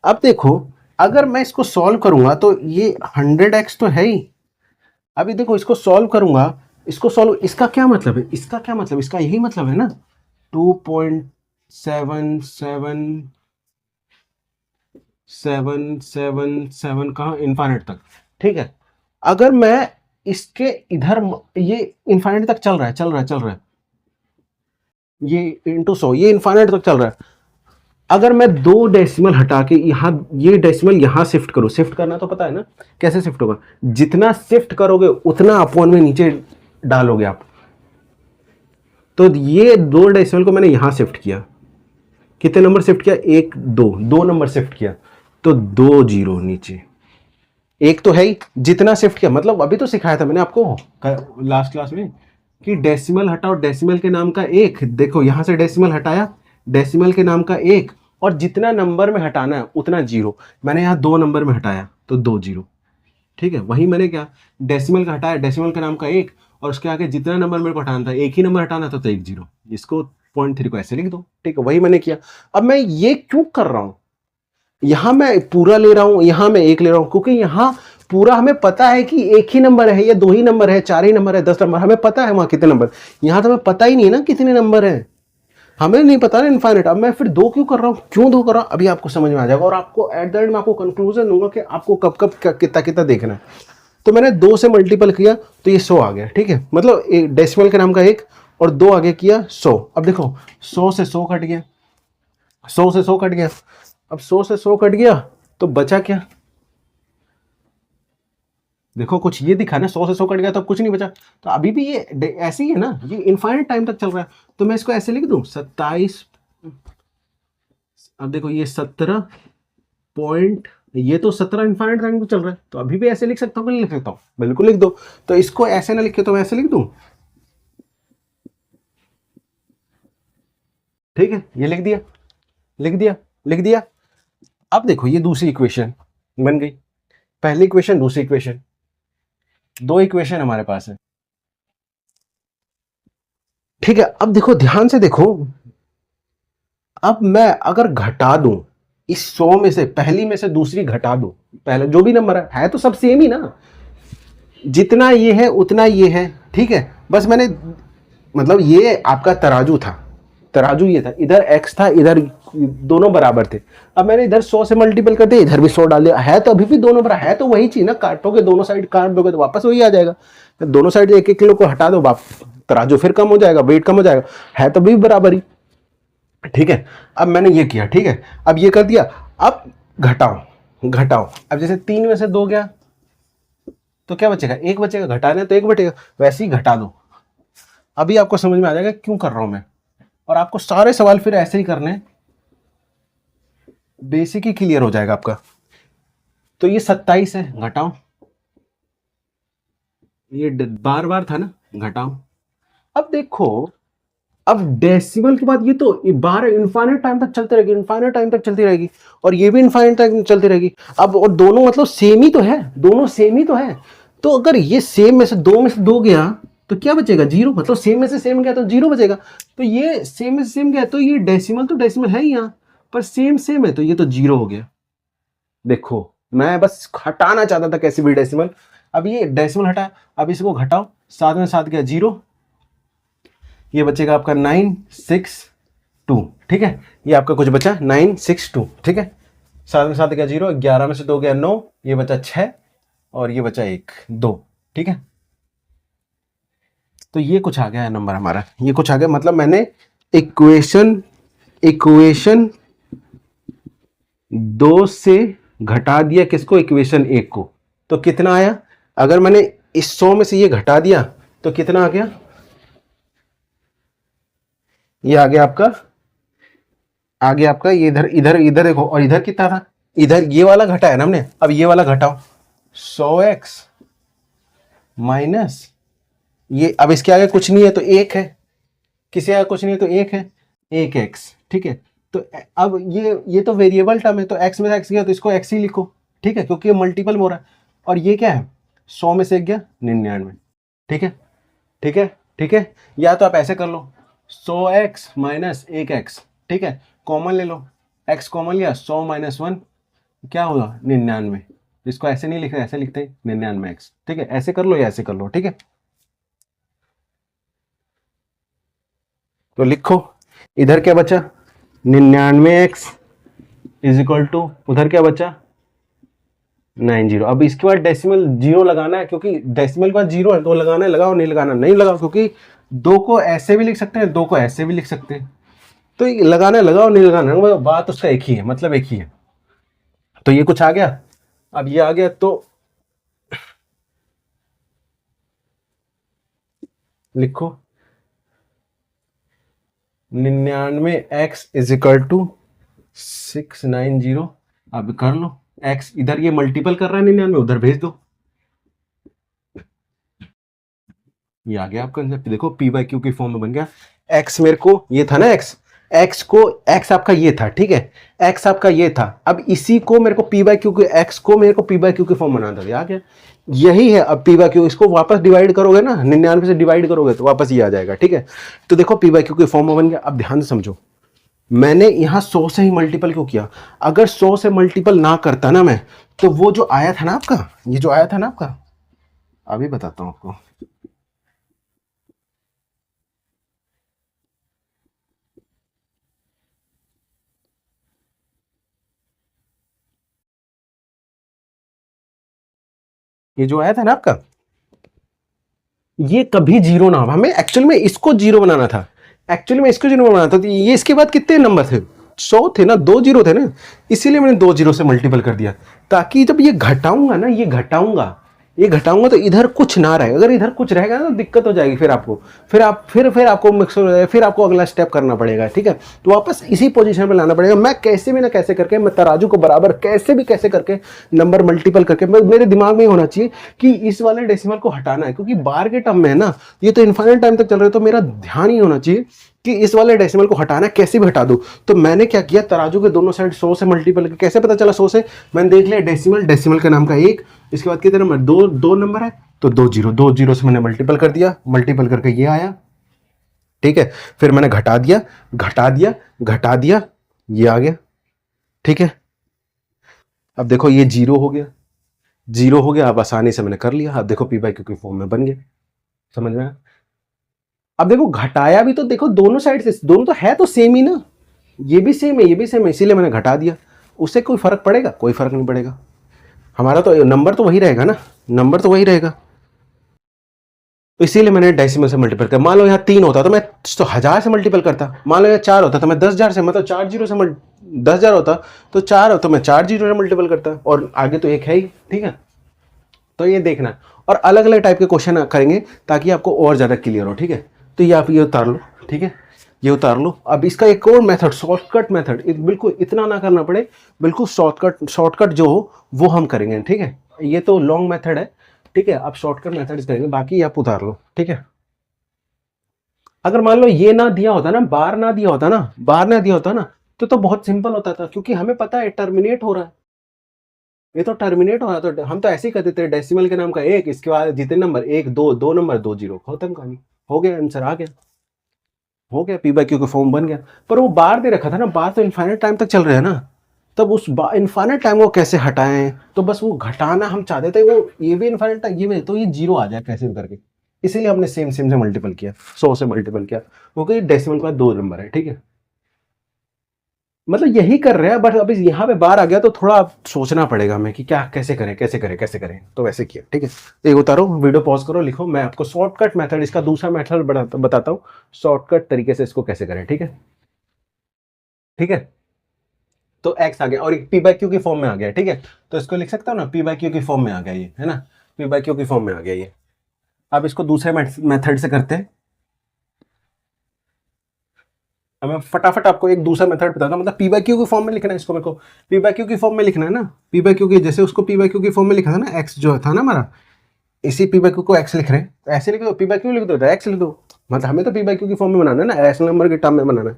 अब देखो, अगर मैं इसको सॉल्व करूंगा तो ये 100x तो है ही। अभी देखो इसको सॉल्व करूंगा, इसको सॉल्व, इसका क्या मतलब है, इसका क्या मतलब, इसका यही मतलब है ना, 2.7777 कहाँ, इन्फाइनाइट तक। ठीक है, अगर मैं इसके इधर, ये इन्फाइनाइट तक चल रहा है, चल रहा है, चल रहा है, ये इंटू 100, ये इन्फाइनाइट तक चल रहा है। अगर मैं 2 डेसिमल हटा के यहाँ, ये डेसिमल यहाँ शिफ्ट करूँ, शिफ्ट करना तो पता है ना कैसे शिफ्ट होगा, जितना शिफ्ट करोगे उतना अपॉन में नीचे डालोगे आप। तो ये 2 डेसिमल को मैंने यहाँ शिफ्ट किया, कितने नंबर शिफ्ट किया, 1 2 2 नंबर शिफ्ट किया, तो 2 जीरो नीचे, एक तो है ही, जितना शिफ्ट किया। मतलब अभी तो सिखाया था मैंने आपको लास्ट क्लास में कि डेसिमल हटाओ, डेसिमल के नाम का 1, देखो यहां से डेसिमल हटाया, डेसिमल के नाम का 1, और जितना नंबर में हटाना है उतना जीरो। मैंने यहाँ 2 नंबर में हटाया तो 2 जीरो। ठीक है, वही मैंने क्या, डेसिमल का हटाया, डेसिमल के नाम का 1, और उसके आगे जितना नंबर मेरे को हटाना था, एक ही नंबर हटाना था तो 1 जीरो। इसको 0.3 को ऐसे लिख दो। ठीक है, वही मैंने किया। अब मैं ये क्यों कर रहा हूं, यहां मैं पूरा ले रहा हूं, यहां मैं 1 ले रहा हूं, क्योंकि यहां पूरा हमें पता है कि एक ही नंबर है, या 2 ही नंबर है, 4 ही नंबर है, 10 नंबर, हमें पता है वहां कितने नंबर। यहां तो हमें पता ही नहीं ना कितने नंबर है, हमें नहीं पता ना इनफाइनाइट। अब मैं फिर 2 क्यों कर रहा हूं, क्यों 2 कर रहा हूं, अभी आपको समझ में आ जाएगा, और आपको एट द एंड में आपको कंक्लूजन दूंगा कि आपको कब कब कितना कितना देखना है। तो मैंने 2 से मल्टीपल किया तो ये 100 आ गया। ठीक है, मतलब डेसिमल के नाम का 1 और 2 आगे किया 100। अब देखो 100 से 100 कट गया, 100 से 100 कट गया। अब 100 से 100 कट गया तो बचा क्या, देखो कुछ ये दिखा ना, 100 से 100 कट गया तो कुछ नहीं बचा। तो अभी भी ये ऐसे ही है ना, ये इनफाइनाइट टाइम तक चल रहा है। तो मैं इसको ऐसे लिख दूं 27, अब देखो ये 17 पॉइंट, ये तो 17 इनफाइनाइट टाइम तक चल रहा है, तो अभी भी ऐसे लिख सकता हूँ कि नहीं लिख सकता हूँ, बिल्कुल लिख दो। तो इसको ऐसे ना लिखे तो मैं ऐसे लिख दूं, ठीक है, ये लिख दिया, लिख दिया, लिख दिया। अब देखो ये दूसरी इक्वेशन बन गई, पहली इक्वेशन दूसरी इक्वेशन, दो इक्वेशन हमारे पास है, ठीक है। अब देखो ध्यान से देखो, अब मैं अगर घटा दूं इस 100 में से, पहली में से दूसरी घटा दूं, पहले जो भी नंबर है तो सब सेम ही ना, जितना ये है उतना ये है, ठीक है। बस मैंने, मतलब ये आपका तराजू था, तराजू ये था, इधर x था, इधर दोनों बराबर थे। अब मैंने इधर 100 से मल्टीपल कर दिया, इधर भी 100 डाल दिया, है तो अभी भी दोनों बराबर है, तो वही चीज ना, काटोगे दोनों साइड काट दोगे तो वापस वही आ जाएगा। तो दोनों साइड 1-1 किलो को हटा दो, तराजू फिर कम हो जाएगा, वेट कम हो जाएगा, है तो भी बराबर ही, ठीक है। अब मैंने ये किया, ठीक है, अब ये कर दिया। अब घटाओ घटाओ, अब जैसे 3 में से 2 गया तो क्या बचेगा, 1 बचेगा, घटाना है तो 1 बचेगा, वैसे ही घटा दो। अभी आपको समझ में आ जाएगा क्यों कर रहा हूं मैं, और आपको सारे सवाल फिर ऐसे ही करने हैं, बेसिक ही क्लियर हो जाएगा आपका। तो ये 27 है, घटाओ, ये बार बार था ना, घटाओ। अब देखो, अब डेसिमल के बाद ये तो बार इनफाइनाइट टाइम तक चलती रहेगी, इनफाइनाइट टाइम तक चलती रहेगी, और ये भी इनफाइनाइट टाइम चलती रहेगी। अब और दोनों मतलब सेम ही तो है, दोनों सेम ही तो है। तो अगर ये सेम में से 2 में से 2 गया तो क्या बचेगा, 0, मतलब सेम में से सेम गया तो 0 बचेगा। तो ये सेम में से सेम गया तो ये डेसिमल तो डेसिमल है ही यहाँ पर, सेम सेम है तो ये तो 0 हो गया। देखो मैं बस हटाना चाहता था कैसे भी डेसिमल, अब ये डेसिमल हटा, अब इसको घटाओ, 7 में 7 गया 0, ये बचेगा आपका 962, ठीक है। ये आपका कुछ बचा 962, ठीक है। 7 में 7 गया 0, 11 में से 2 गया 9, ये बचा 6, और ये बचा 1 2, ठीक है। तो ये कुछ आ गया है नंबर हमारा, ये कुछ आ गया, मतलब मैंने इक्वेशन 2 से घटा दिया किसको, इक्वेशन 1 को। तो कितना आया, अगर मैंने इस 100 में से ये घटा दिया तो कितना आ गया, ये आ गया आपका ये इधर इधर इधर देखो, और इधर कितना था, इधर ये वाला घटा है ना हमने, अब ये वाला घटाओ, 100x माइनस ये, अब इसके आगे कुछ नहीं है तो 1 है, किसी आगे कुछ नहीं है तो 1 है, 1x, ठीक है। तो अब ये तो वेरिएबल टर्म है, तो x में x गया तो इसको x ही लिखो, ठीक है, क्योंकि ये मल्टीपल हो रहा है। और ये क्या है, 100 में से 1 गया 99, ठीक है, ठीक है, ठीक है। या तो आप ऐसे कर लो, 100x माइनस 1x, ठीक है, कॉमन ले लो, x कॉमन लिया, 100 माइनस 1 क्या होगा 99, इसको ऐसे नहीं लिखते, ऐसे लिखते हैं 99x, ठीक है। ऐसे कर लो या ऐसे कर लो, ठीक है। तो लिखो, इधर क्या बचा 99x इज इक्वल टू, उधर क्या बचा 90। अब इसके बाद डेसिमल 0 लगाना है, क्योंकि डेसिमल के बाद 0 है तो लगाना है, लगाओ, नहीं लगाना नहीं लगाओ, क्योंकि 2 को ऐसे भी लिख सकते हैं, 2 को ऐसे भी लिख सकते हैं, तो लगाना है लगाओ, नहीं लगाना है, बात उसका एक ही है, मतलब एक ही है। तो ये कुछ आ गया, अब ये आ गया, तो लिखो 99x इज इक्वल टू 690। अब कर लो, x इधर ये मल्टीपल कर रहा है 99, उधर भेज दो, ये आ गया आपका आंसर। देखो पी बाई क्यू की फॉर्म में बन गया। x मेरे को ये था ना, x आपका ये था, ठीक है, x आपका ये था। अब इसी को मेरे को पी बाई क्यू के, x को मेरे को पी बाई क्यू की फॉर्म बनाना था, आ गया, यही है। अब पी बाई क्यू, इसको वापस डिवाइड करोगे ना, 99 से डिवाइड करोगे तो वापस ये आ जाएगा, ठीक है। तो देखो पी बाई क्यू की फॉर्म में बन गया। अब ध्यान से समझो, मैंने यहां 100 से ही मल्टीपल क्यों किया, अगर 100 से मल्टीपल ना करता ना मैं, तो वो जो आया था ना आपका, ये जो आया था ना आपका, अभी बताता हूं आपको, ये जो आया था ना आपका, ये कभी जीरो ना हो, हमें एक्चुअल में इसको जीरो बनाना था, एक्चुअली में इसको जीरो बनाना था। तो ये इसके बाद कितने नंबर थे, 100 थे ना, 2 जीरो थे ना, इसीलिए मैंने 2 जीरो से मल्टीपल कर दिया, ताकि जब ये घटाऊंगा ना, ये घटाऊंगा तो इधर कुछ ना रहेगा, अगर इधर कुछ रहेगा ना तो दिक्कत हो जाएगी, फिर आपको, फिर आपको मिक्स हो जाएगा, फिर आपको अगला स्टेप करना पड़ेगा, ठीक है। तो वापस इसी पोजीशन पे लाना पड़ेगा। मैं कैसे भी ना कैसे करके, मैं तराजू को बराबर कैसे भी कैसे करके नंबर मल्टीपल करके, मेरे दिमाग में होना चाहिए कि इस वाले डेसिमल को हटाना है, क्योंकि बार के टर्म में है ना, ये तो इनफाइनाइट टाइम तक चल रहा है, तो मेरा ध्यान ही होना चाहिए कि इस वाले डेसिमल को हटाना है, कैसे भी हटा दो। तो मैंने क्या किया, तराजू के दोनों साइड 100 से मल्टीपल, कैसे पता चला 100 से, मैंने देख लिया डेसिमल का नाम का 1, इसके बाद कितने नंबर, 2 नंबर है, तो 2 जीरो से मैंने मल्टीपल कर दिया, मल्टीपल करके ये आया, ठीक है। फिर मैंने घटा दिया, घटा दिया, घटा दिया, ये आ गया, ठीक है। अब देखो ये 0 हो गया, 0 हो गया, अब आसानी से मैंने कर लिया। अब देखो पी बाई क्यू की फॉर्म में बन गया, समझ में आया। अब देखो घटाया भी तो देखो दोनों साइड से, दोनों तो है तो सेम ही ना, ये भी सेम है, ये भी सेम है, इसीलिए मैंने घटा दिया। उससे कोई फर्क पड़ेगा? कोई फर्क नहीं पड़ेगा, हमारा तो नंबर तो वही रहेगा ना, नंबर तो वही रहेगा। तो इसीलिए मैंने डेसिमल से मल्टीपल कर। मान लो यहाँ 3 होता तो मैं तो 1000 से मल्टीपल करता, मान लो यहाँ 4 होता तो मैं 10,000 से, मतलब 4 जीरो से 10,000 होता तो 4 हो तो मैं 4 जीरो से मल्टीपल करता, और आगे तो 1 है ही, ठीक है। तो ये देखना, और अलग अलग टाइप के क्वेश्चन करेंगे ताकि आपको और ज़्यादा क्लियर हो, ठीक है। तो ये आप ये उतार लो, ठीक है, ये उतार लो। अब इसका एक और मेथड, शॉर्टकट मेथड, बिल्कुल इतना ना करना पड़े, बिल्कुल शॉर्टकट जो हो वो हम करेंगे, ठीक है। ये तो लॉन्ग मेथड है, ठीक है, आप शॉर्टकट मेथड करेंगे, बाकी आप उतार लो, ठीक है। अगर मान लो ये ना दिया होता ना, बार ना दिया होता ना, बार ना दिया होता ना, तो बहुत सिंपल होता था, क्योंकि हमें पता है टर्मिनेट हो रहा है, ये तो टर्मिनेट हो रहा है, तो हम तो ऐसे ही कर देते हैं, डेसिमल के नाम का 1, इसके बाद जितने नंबर 1 2 2 नंबर 2 जीरो, खत्म कहानी, हो गया, आंसर आ गया, हो गया, पी बाई क्यू का फॉर्म बन गया। पर वो बार दे रखा था ना, बार तो इनफाइनाइट टाइम तक चल रहे हैं ना, तब उस इनफाइनाइट टाइम को कैसे हटाएं, तो बस वो घटाना हम चाहते थे, वो ये भी इनफाइनाइट टाइम, ये भी, तो ये 0 आ जाए कैसे भी करके, इसीलिए हमने सेम सेम से मल्टीपल किया, 100 से मल्टीपल किया, क्योंकि डेसिमल के बाद 2 नंबर है, ठीक है। मतलब यही कर रहे हैं, बट अभी यहाँ पे बार आ गया तो थोड़ा सोचना पड़ेगा हमें कि क्या, कैसे करें, कैसे करें, कैसे करें, तो वैसे किया, ठीक है। एक उतारो, वीडियो पॉज करो, लिखो, मैं आपको शॉर्टकट मेथड, इसका दूसरा मेथड बताता हूँ, शॉर्टकट तरीके से इसको कैसे करें, ठीक है, ठीक है। तो एक्स आ गया और पी बाई क्यू की फॉर्म में आ गया, ठीक है। तो इसको लिख सकता हूँ ना, पी बाई क्यू की फॉर्म में आ गया ये, है ना, पी बाई क्यू की फॉर्म में आ गया ये। अब इसको दूसरे मेथड से करते हैं। अब मैं फटाफट आपको एक दूसरा मेथड बताता हूँ, मतलब पी बाई क्यू की फॉर्म में लिखना है इसको, मेरे को पी बाई क्यू की फॉर्म में लिखना है ना, पी बाई क्यू की, जैसे उसको पी बाई क्यू की फॉर्म में लिखा था ना, एक्स जो था ना हमारा, इसी पी बाई क्यू को एक्स लिख रहे हैं, तो ऐसे लिख दो, पी बाई क्यू लिख दो, एक्स लिख दो, मतलब हमें तो पी बाई क्यू की फॉर्म में बनाना है ना, रैशनल नंबर के टर्म में बनाना है।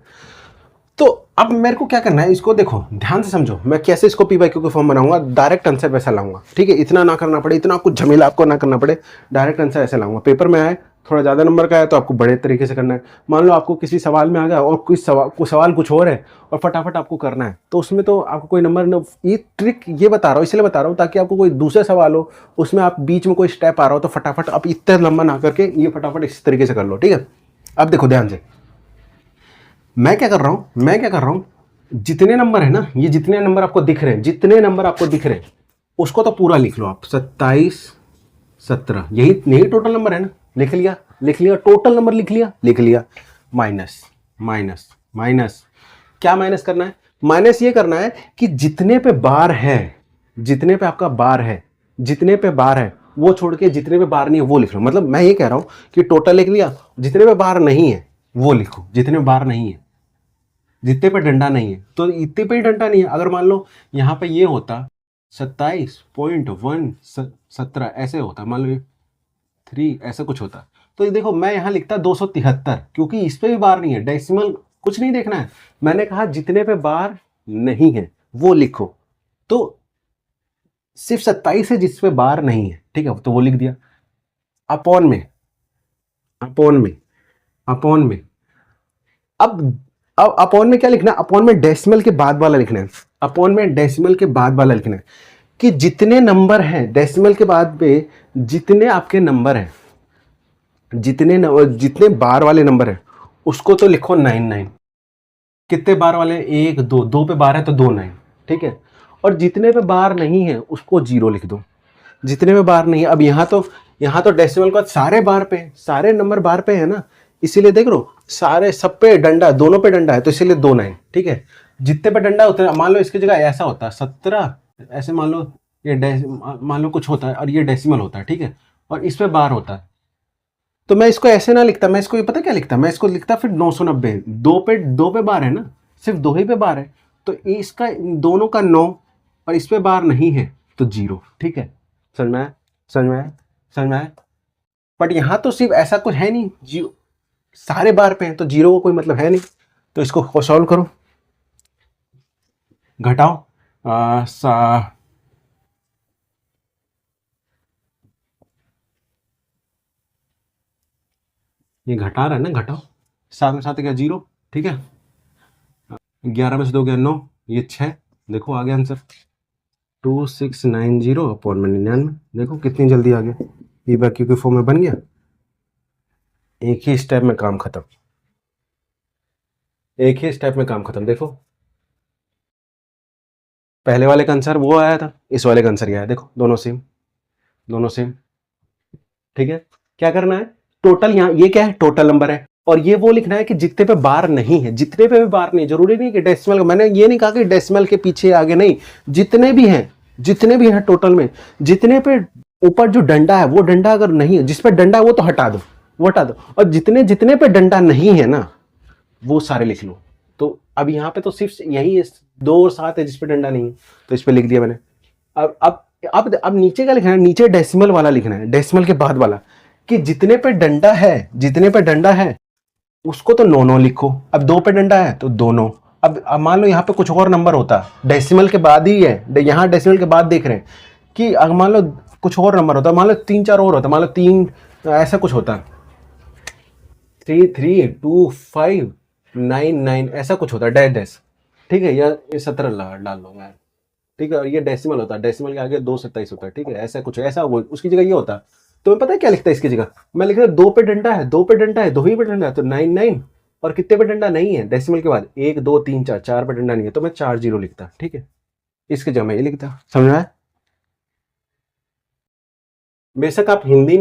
तो अब मेरे को क्या करना है, इसको देखो ध्यान से समझो, मैं कैसे इसको पी बाई क्यू के फॉर्म बनाऊंगा, डायरेक्ट आंसर वैसा लाऊंगा, ठीक है, इतना ना करना पड़े, इतना कुछ झमेला आपको ना करना पड़े, डायरेक्ट आंसर ऐसे लाऊंगा। पेपर में आए थोड़ा ज़्यादा नंबर का है तो आपको बड़े तरीके से करना है। मान लो आपको किसी सवाल में आ गया और कुछ सवाल कुछ और है और फटाफट आपको करना है, तो उसमें तो आपको कोई नंबर न, ये ट्रिक ये बता रहा हूँ, इसलिए बता रहा हूँ ताकि आपको कोई दूसरा सवाल हो, उसमें आप बीच में कोई स्टेप आ रहा हो तो फटाफट आप इतना लंबा ना करके ये फटाफट इस तरीके से कर लो, ठीक है। अब देखो ध्यान से, मैं क्या कर रहा हूं, मैं क्या कर रहा हूं, जितने नंबर है ना, ये जितने नंबर आपको दिख रहे हैं, जितने नंबर आपको दिख रहे हैं उसको तो पूरा लिख लो आप, 27 17, यही यही टोटल नंबर है ना, लिख लिया, लिख लिया, टोटल नंबर लिख लिया, लिख लिया, माइनस माइनस माइनस, क्या माइनस करना है, माइनस ये करना है कि जितने पे बार है, जितने पे आपका बार है, जितने पे बार है वो छोड़ के जितने पे बार नहीं है वो लिख लो। मतलब मैं ये कह रहा हूं कि टोटल लिख लिया, जितने पे बार नहीं है वो लिखो, जितने पे बार नहीं है, जितने पे डंडा नहीं है तो इतने पे ही डंडा नहीं है। अगर मान लो यहाँ पे ये होता 27.117 ऐसे होता, मान लो 3 ऐसा कुछ होता, तो ये देखो मैं यहाँ लिखता 273, क्योंकि इस पे भी बार नहीं है, डेसिमल कुछ नहीं देखना है, मैंने कहा जितने पे बार नहीं है वो लिखो, तो सिर्फ 27 है जिस पे बार नहीं है, ठीक है, तो वो लिख दिया। अपॉन में, अपॉन में, अपॉन में, अब अपॉन में क्या लिखना है, अपॉन में डेसिमल के बाद वाला लिखना है, अपॉन में डेसिमल के बाद वाला लिखना है, कि जितने नंबर हैं डेसिमल के बाद पे, जितने आपके नंबर हैं, जितने बार वाले नंबर हैं उसको तो लिखो 99, कितने बार वाले, 1 2, 2 पे बार है तो 2 9, ठीक है। और जितने पे बार नहीं है उसको 0 लिख दो, जितने में बार नहीं है। अब यहाँ तो डेसिमल का सारे बार पे, सारे नंबर बार पे है ना, इसीलिए देख लो सारे सब पे डंडा, दोनों पे डंडा है तो इसीलिए 2 9, ठीक है। जितने पे डंडा होता है, मान लो इसकी जगह ऐसा होता है 17, ऐसे मान लो ये मान लो कुछ होता है और ये डेसिमल होता है, ठीक है, और इस पे बार होता है, तो मैं इसको ऐसे ना लिखता, मैं इसको ये पता क्या लिखता, मैं इसको लिखता फिर 990, दो पे बार है ना, सिर्फ 2 ही पे बार है, तो इसका दोनों का 9 और इस पे बार नहीं है तो 0, ठीक है। समझ में आया, समझ में आया, समझ में आया। बट यहाँ तो सिर्फ ऐसा कुछ है नहीं, जीरो सारे बार पे हैं तो 0 को कोई मतलब है नहीं, तो इसको सॉल्व करो, घटाओ, आ, सा ये घटा रहा है ना, घटाओ, 7 में 7 क्या 0, ठीक है। 11 में से 2 गया 9, ये 6, देखो आ गया आंसर 2690/99। देखो कितनी जल्दी आ गया, पी बाय क्यू के फॉर्म में बन गया। एक ही स्टेप में काम खत्म, एक ही स्टेप में काम खत्म। देखो पहले वाले का आंसर वो आया था, इस वाले का आंसर ये आया, देखो दोनों सेम, दोनों सेम, ठीक है। क्या करना है, टोटल, यहाँ ये क्या है, टोटल नंबर है, और ये वो लिखना है कि जितने पे बार नहीं है, जितने पे भी बार नहीं, जरूरी नहीं कि डेसिमल, मैंने ये नहीं कहा कि डेसिमल के पीछे आगे नहीं, जितने भी हैं, जितने भी हैं टोटल में, जितने पे ऊपर जो डंडा है वो डंडा अगर नहीं है, जिस पे डंडा है वो तो हटा दो, वो हटा दो, और जितने जितने पे डंडा नहीं है ना वो सारे लिख लो। तो अब यहाँ पे तो सिर्फ यही है, 2 और 7 है जिस पे डंडा नहीं है, तो इस पे लिख दिया मैंने। अब नीचे का लिखना है, नीचे डेसिमल वाला लिखना है, डेसिमल के बाद वाला, कि जितने पे डंडा है, जितने पे डंडा है उसको तो 9 लिखो। अब 2 पे डंडा है तो 2 9। अब मान लो यहाँ पे कुछ और नंबर होता, डेसिमल के बाद ही है, यहाँ डेसिमल के बाद देख रहे हैं कि अगर मान लो कुछ और नंबर होता, मान लो 3 4 और होता, मान लो 3 ऐसा कुछ होता, 3 3 2 5 9 9 ऐसा कुछ होता, डैश डैश, ठीक है, या 17 डाल लो मैं, ठीक है, और ये डेसिमल होता, डेसिमल के आगे 227 होता है, ठीक है, ऐसा कुछ, ऐसा उसकी जगह ये होता। तो मैं पता है क्या लिखता है इसकी जगह, मैं लिख रहा 2 पे डंडा है, 2 पे डंडा है, 2 ही पे डंडा है तो 9 9, और कितने पे डंडा नहीं है डेसिमल के बाद, 1 2 3 4, 4 पे डंडा नहीं है तो मैं 4 0 लिखता, ठीक है, इसकी जगह मैं ये लिखता, समझ में आया। बेशक आप हिंदी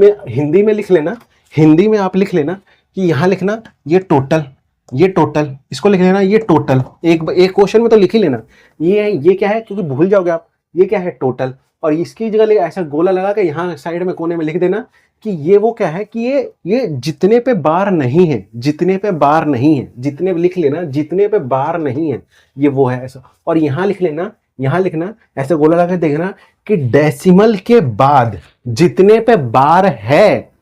में लिख लेना, हिंदी में आप लिख लेना कि यहाँ लिखना ये टोटल, ये टोटल, इसको लिख लेना ये टोटल, एक क्वेश्चन में तो लिख ही लेना, ये क्या है, क्योंकि भूल जाओगे आप, ये क्या है टोटल, और इसकी जगह ऐसा गोला लगा के यहाँ साइड में कोने में लिख देना कि ये वो क्या है, कि ये जितने पे बार नहीं है, जितने पे बार नहीं है, जितने लिख लेना, जितने पे बार नहीं है ये वो है ऐसा, और यहाँ लिख लेना, यहाँ लिखना ऐसे गोला लगा के देखना कि डेसिमल के बाद जितने पे बार है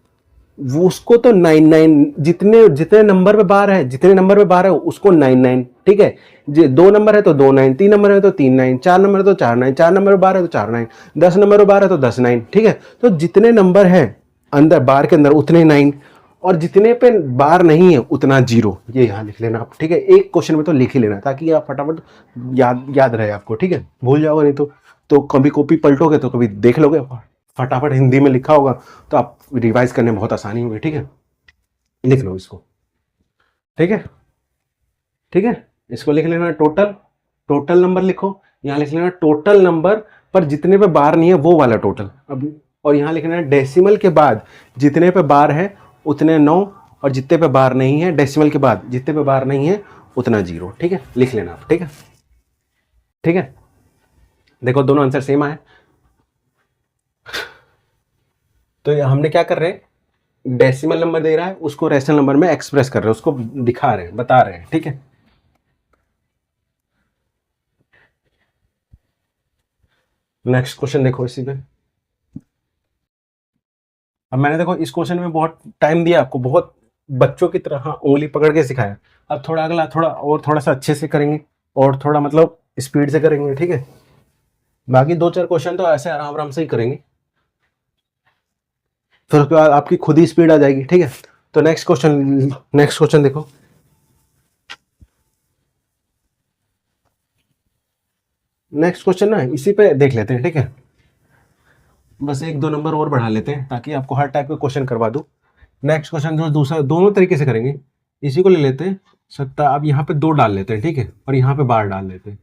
वो उसको तो 99, जितने जितने नंबर पे बार है, जितने नंबर पे बार है उसको 99, ठीक है। 2 नंबर है तो 2 9, 3 नंबर है तो 3 9, 4 नंबर है तो 4 9, 4 नंबर पे बार है तो 4 9, 10 नंबर पे बार है तो 10 9, ठीक है। तो जितने नंबर है अंदर बार के अंदर उतने 9, और जितने पे बार नहीं है उतना 0, ये यहाँ लिख लेना आप, ठीक है। एक क्वेश्चन में तो लिख ही लेना ताकि आप फटाफट याद रहे आपको, ठीक है, भूल जाओगे नहीं तो कभी कॉपी पलटोगे तो कभी देख लोगे, फटाफट हिंदी में लिखा होगा तो आप रिवाइज करने में बहुत आसानी होगी, ठीक है। लिख लो इसको, ठीक है, ठीक है, इसको लिख लेना टोटल, टोटल नंबर लिखो, यहाँ लिख लेना टोटल नंबर पर जितने पे बार नहीं है वो वाला टोटल। अब और यहाँ लिखना है डेसिमल के बाद जितने पे बार है उतने 9, और जितने पे बार नहीं है डेसिमल के बाद जितने पे बार नहीं है उतना 0, ठीक है, लिख लेना आप, ठीक है, ठीक है। देखो दोनों आंसर सेम आए, तो हमने क्या कर रहे हैं, डेसिमल नंबर दे रहा है उसको रेशनल नंबर में एक्सप्रेस कर रहे हैं, उसको दिखा रहे हैं, बता रहे हैं, ठीक है। नेक्स्ट क्वेश्चन देखो इसी पे। अब मैंने देखो इस क्वेश्चन में बहुत टाइम दिया आपको, बहुत बच्चों की तरह हाँ उंगली पकड़ के सिखाया। अब थोड़ा अगला थोड़ा सा अच्छे से करेंगे, और थोड़ा मतलब स्पीड से करेंगे, ठीक है। बाकी 2 4 क्वेश्चन तो ऐसे आराम आराम से ही करेंगे, फिर उसके बाद आपकी खुद ही स्पीड आ जाएगी, ठीक है। तो नेक्स्ट क्वेश्चन देखो। नेक्स्ट क्वेश्चन ना इसी पे देख लेते हैं, ठीक है, बस 1 2 नंबर और बढ़ा लेते हैं ताकि आपको हर टाइप के क्वेश्चन करवा दूं। नेक्स्ट क्वेश्चन जो दूसरा, दोनों तरीके से करेंगे, इसी को ले लेते हैं 70, अब यहाँ पे 2 डाल लेते हैं, ठीक है, और यहाँ पे बार डाल लेते हैं,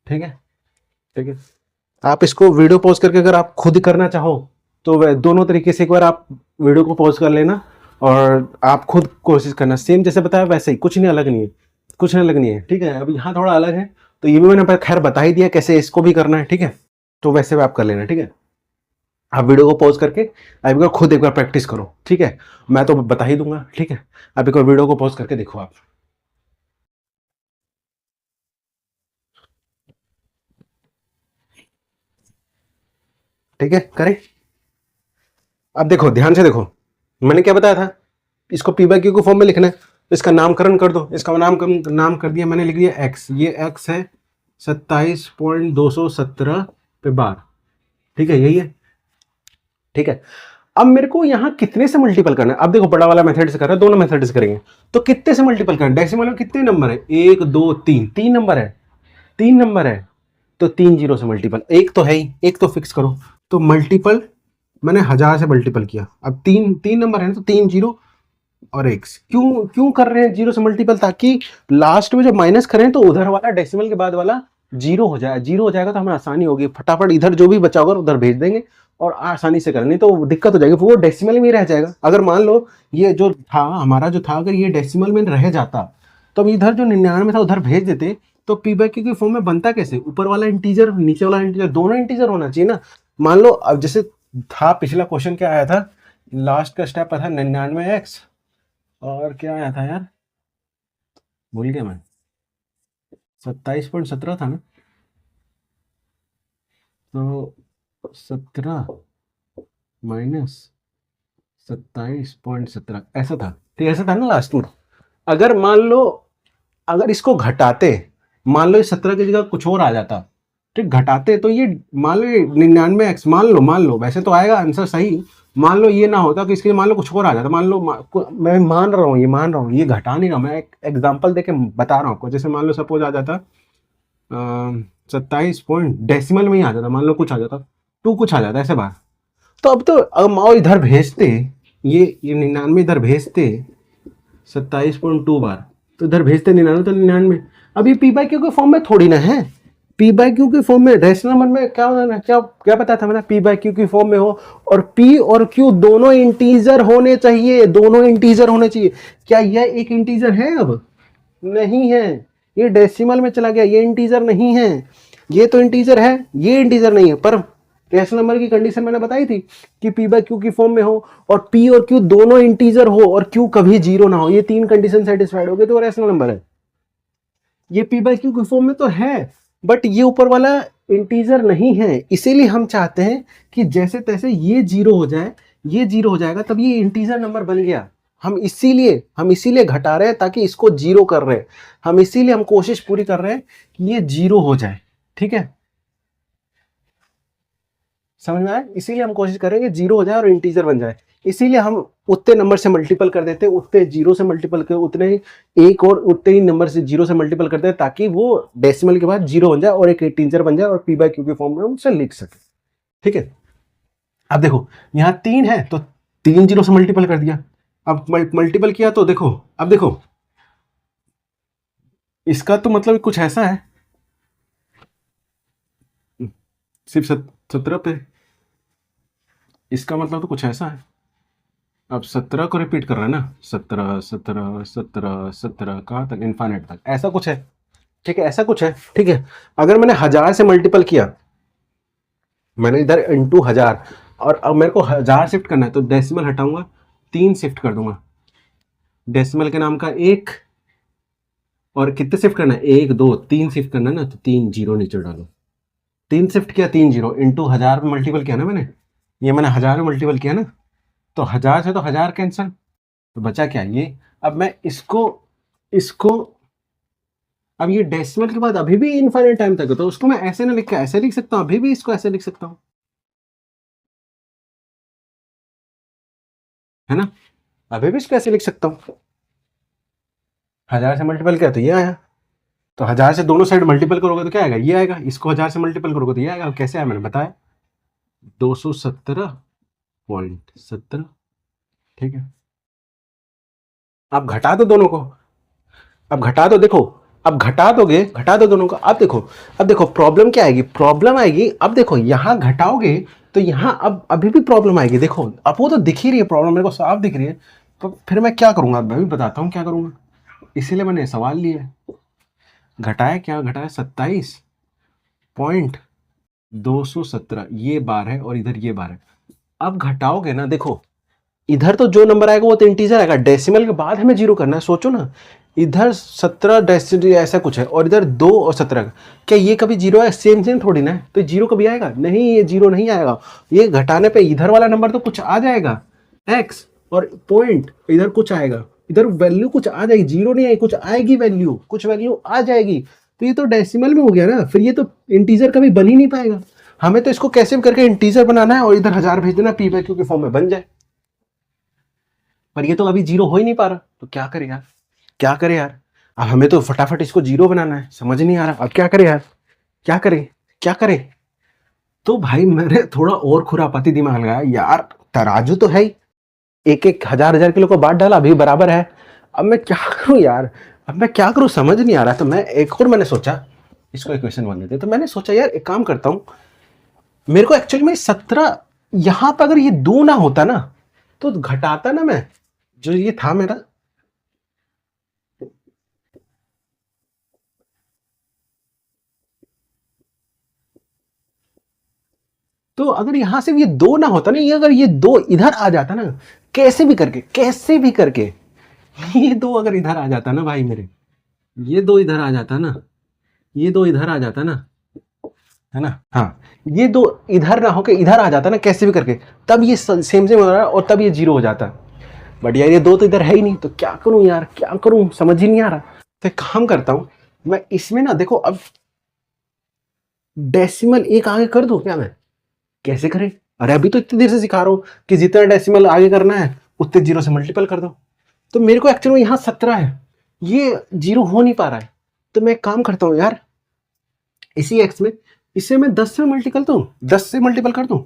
ठीक है, ठीक है। आप इसको वीडियो पॉज करके अगर आप खुद करना चाहो तो वह दोनों तरीके से एक बार आप वीडियो को पॉज कर लेना और आप खुद कोशिश करना, सेम जैसे बताया वैसे ही, कुछ नहीं अलग नहीं है, कुछ नहीं अलग नहीं है, ठीक है। अब यहाँ थोड़ा अलग है तो ये भी मैंने खैर बता ही दिया कैसे इसको भी करना है, ठीक है, तो वैसे भी आप कर लेना, ठीक है। आप वीडियो को पॉज करके आप एक बार खुद एक बार प्रैक्टिस करो, ठीक है, मैं तो बता ही दूंगा, ठीक है। आप एक बार वीडियो को पॉज करके देखो आप, ठीक है, करें। अब देखो ध्यान से देखो, मैंने क्या बताया था, इसको पी बाई क्यू के फॉर्म में लिखना है, तो इसका नामकरण कर दो, इसका नाम कर दिया मैंने, लिख दिया एक्स, ये एक्स है 27.217 पे बार, ठीक है, यही है, ठीक है। अब मेरे को यहाँ कितने से मल्टीपल करना है? अब देखो बड़ा वाला मेथड से कर रहा है, दोनों मेथड से करेंगे तो कितने से मल्टीपल करना है? डेसिमल में कितने नंबर है? 1 2 3, 3 नंबर है, 3 नंबर है तो 3 जीरो से मल्टीपल, एक तो है ही, एक तो फिक्स करो। तो मल्टीपल मैंने 1000 से मल्टीपल किया, अब तीन नंबर है ना, तो 3 जीरो और एक्स। क्यों क्यों कर रहे हैं जीरो से मल्टीपल? ताकि लास्ट में जब माइनस करें तो उधर वाला डेसिमल के बाद वाला जीरो हो जाए, जीरो हो जाएगा तो हमें आसानी होगी, फटाफट इधर जो भी बचा होगा उधर भेज देंगे और आसानी से कर, नहीं तो दिक्कत हो जाएगी, वो डेसिमल में रह जाएगा। अगर मान लो ये जो था हमारा जो था, अगर ये डेसिमल में रह जाता तो हम इधर जो 99 था उधर भेज देते, तो पी बाई क्यू के फॉर्म में बनता कैसे? ऊपर वाला इंटीजर नीचे वाला इंटीजर दोनों इंटीजर होना चाहिए ना। मान लो अब जैसे था पिछला क्वेश्चन क्या आया था, लास्ट का स्टेप था 99x और क्या आया था यार, भूल गया मैं, 27.17 था ना, तो 17 माइनस 27.17 ऐसा था, ठीक ऐसा था ना लास्ट में। अगर मान लो अगर इसको घटाते, मान लो इस 17 की जगह कुछ और आ जाता, ठीक, घटाते तो ये मान लो 99x, मान लो वैसे तो आएगा आंसर सही, मान लो ये ना होता कि इसके मान लो कुछ और आ जाता, मान लो मैं मान रहा हूँ ये घटा नहीं रहा, मैं एक एग्जांपल देके बता रहा हूँ आपको। जैसे मान लो सपोज आ जाता 27 पॉइंट डेसिमल में ही आ जाता, मान लो कुछ आ जाता 2 कुछ आ जाता ऐसे बार, तो अब तो अब माओ इधर भेजते, ये 99 इधर भेजते 27.2 बार, तो इधर भेजते 99 तो 99। अब ये पी बाई क्यू के फॉर्म में थोड़ी ना है, पी बाई क्यू के फॉर्म में रैशनल नंबर में क्या होना, क्या पता था मैंने, पी बाई क्यू की फॉर्म में हो और पी और क्यू दोनों इंटीजर होने चाहिए, दोनों इंटीजर होने चाहिए। क्या यह एक इंटीजर है? अब नहीं है, ये डेसिमल में चला गया, ये इंटीजर नहीं है, ये तो इंटीजर है, ये इंटीजर नहीं है। पर रैशनल नंबर की कंडीशन मैंने बताई थी कि पी बाई क्यू की फॉर्म में हो और पी और क्यू दोनों इंटीजर हो और क्यू कभी जीरो ना हो, ये 3 कंडीशन सेटिस्फाइड हो गए तो रैशनल नंबर है। ये पी बाई क्यू की फॉर्म में तो है बट ये ऊपर वाला इंटीजर नहीं है, इसीलिए हम चाहते हैं कि जैसे तैसे ये जीरो हो जाए, ये जीरो हो जाएगा तब ये इंटीजर नंबर बन गया। हम इसीलिए घटा रहे हैं ताकि इसको जीरो कर रहे हैं, हम इसीलिए हम कोशिश पूरी कर रहे हैं कि ये जीरो हो जाए, ठीक है, समझ में आया? इसीलिए हम कोशिश करेंगे जीरो हो जाए और इंटीजर बन जाए, इसीलिए हम उतने नंबर से मल्टीपल कर देते हैं, उतने जीरो से मल्टीपल कर, उतने एक और उतने ही नंबर से जीरो से मल्टीपल करते हैं ताकि वो डेसिमल के बाद जीरो बन जाए और एक इंटीजर बन जाए और पी बाई क्यू के फॉर्म में हम उसे लिख सके, ठीक है। अब देखो यहाँ 3 है तो 3 जीरो से मल्टीपल कर दिया, अब मल्टीपल किया तो देखो, अब देखो इसका तो मतलब कुछ ऐसा है, सिर्फ 17 पे, इसका मतलब तो कुछ ऐसा है। अब 17 को रिपीट कर रहा है ना, 17 17 17 17 कहाँ तक, इन्फाइनाइट तक, ऐसा कुछ है, ठीक है, ऐसा कुछ है, ठीक है। अगर मैंने 1000 से मल्टीपल किया, मैंने इधर इंटू 1000 और अब मेरे को 1000 शिफ्ट करना है तो डेसिमल हटाऊंगा, 3 शिफ्ट कर दूंगा, डेसिमल के नाम का 1 और कितने शिफ्ट करना है, 1 2 3 शिफ्ट करना है ना, तो 3 जीरो नीचे डालो, 3 शिफ्ट किया, 3 जीरो इंटू 1000 में मल्टीपल किया ना मैंने, ये मैंने 1000 में मल्टीपल किया ना, तो 1000 से तो 1000 कैंसिल, तो बचा क्या ये। अब मैं इसको अब ये डेसिमल के बाद अभी भी इनफाइनाइट टाइम तक है तो उसको मैं ऐसे ना लिख के ऐसे लिख सकता हूँ, अभी भी इसको ऐसे लिख सकता हूँ, है ना, अभी भी इसको ऐसे लिख सकता हूँ। 1000 से मल्टीपल किया तो ये आया, तो 1000 से दोनों साइड मल्टीपल करोगे तो क्या आएगा, ये आएगा, इसको 1000 से मल्टीपल करोगे तो ये आएगा। कैसे आया मैंने बताया, 217.17, ठीक है। अब घटा दो दोनों को, अब घटा दो, देखो अब घटा दो दोनों को। अब देखो प्रॉब्लम क्या आएगी, प्रॉब्लम आएगी, अब देखो यहां घटाओगे तो यहां अब अभी भी प्रॉब्लम आएगी, देखो अब वो तो दिख ही रही है प्रॉब्लम, मेरे को साफ दिख रही है, तो फिर मैं क्या करूंगा, मैं भी बताता हूं क्या करूंगा, इसीलिए मैंने सवाल लिया है। घटाया क्या, घटाया 27.217, ये बार है और इधर ये बार है। अब घटाओगे ना, देखो इधर तो जो नंबर आएगा वो तो इंटीजर आएगा, डेसिमल के बाद हमें जीरो करना है, सोचो ना, इधर 17 डेसिमल ऐसा कुछ है और इधर 2 और 17, क्या ये कभी जीरो है, सेम थोड़ी ना है, तो जीरो कभी आएगा नहीं, ये जीरो नहीं आएगा, ये घटाने पे इधर वाला नंबर तो कुछ आ जाएगा एक्स और पॉइंट इधर कुछ आएगा, इधर वैल्यू कुछ आ जाएगी, जीरो नहीं आएगी, कुछ आएगी वैल्यू, कुछ वैल्यू आ जाएगी, तो ये तो डेसिमल में हो गया ना, फिर ये तो इंटीजर कभी बन ही नहीं पाएगा। हमें तो इसको कैसे भी करके इंटीजर बनाना है और इधर 1000 भेज देना, पी बाई क्यू के फॉर्म में बन जाए। पर ये तो अभी जीरो हो ही नहीं पा रहा, तो क्या करें यार, क्या करें यार। अब हमें तो फटाफट इसको जीरो बनाना है, समझ नहीं आ रहा अब क्या करें यार, क्या करें, क्या करें। तो भाई मैंने थोड़ा और खुरापाती दिमाग लगाया यार, तराजू तो है ही, एक एक 1000 किलो को बांट डाला, अभी बराबर है। अब मैं क्या करूं यार, अब मैं क्या करूं समझ नहीं आ रहा। तो मैं एक और मैंने सोचा, इसको इक्वेशन बन देते। तो मैंने सोचा यार एक काम करता हूं, मेरे को एक्चुअली में 17 यहां पर अगर ये 2 ना होता ना तो घटाता ना मैं, जो ये था मेरा, तो अगर यहां से ये 2 ना होता ना, ये अगर ये 2 इधर आ जाता ना, कैसे भी करके, कैसे भी करके ये 2 अगर इधर आ जाता ना भाई मेरे, ये 2 इधर आ जाता ना, ये 2 इधर आ जाता ना, है ना, हाँ, ये 2 इधर ना होके इधर आ जाता ना कैसे भी करके, तब ये सेम सेम हो रहा है और तब ये जीरो हो जाता। बट यार ये 2 तो इधर है ही नहीं, तो क्या करूं यार, क्या करूं समझ ही नहीं आ रहा। तो एक काम करता हूं मैं इसमें ना, देखो अब डेसिमल एक आगे कर दूं क्या मैं, कैसे करें। अरे अभी तो इतनी देर से सिखा रहा हूं कि जितना डेसिमल आगे करना है उतने जीरो से मल्टीपल कर दो। तो मेरे को एक्चुअली यहाँ 17 है, ये जीरो हो नहीं पा रहा है। तो मैं एक काम करता हूँ यार, इसी एक्स में इसे मैं 10 से मल्टीपल दूं, 10 से मल्टीपल कर दूं।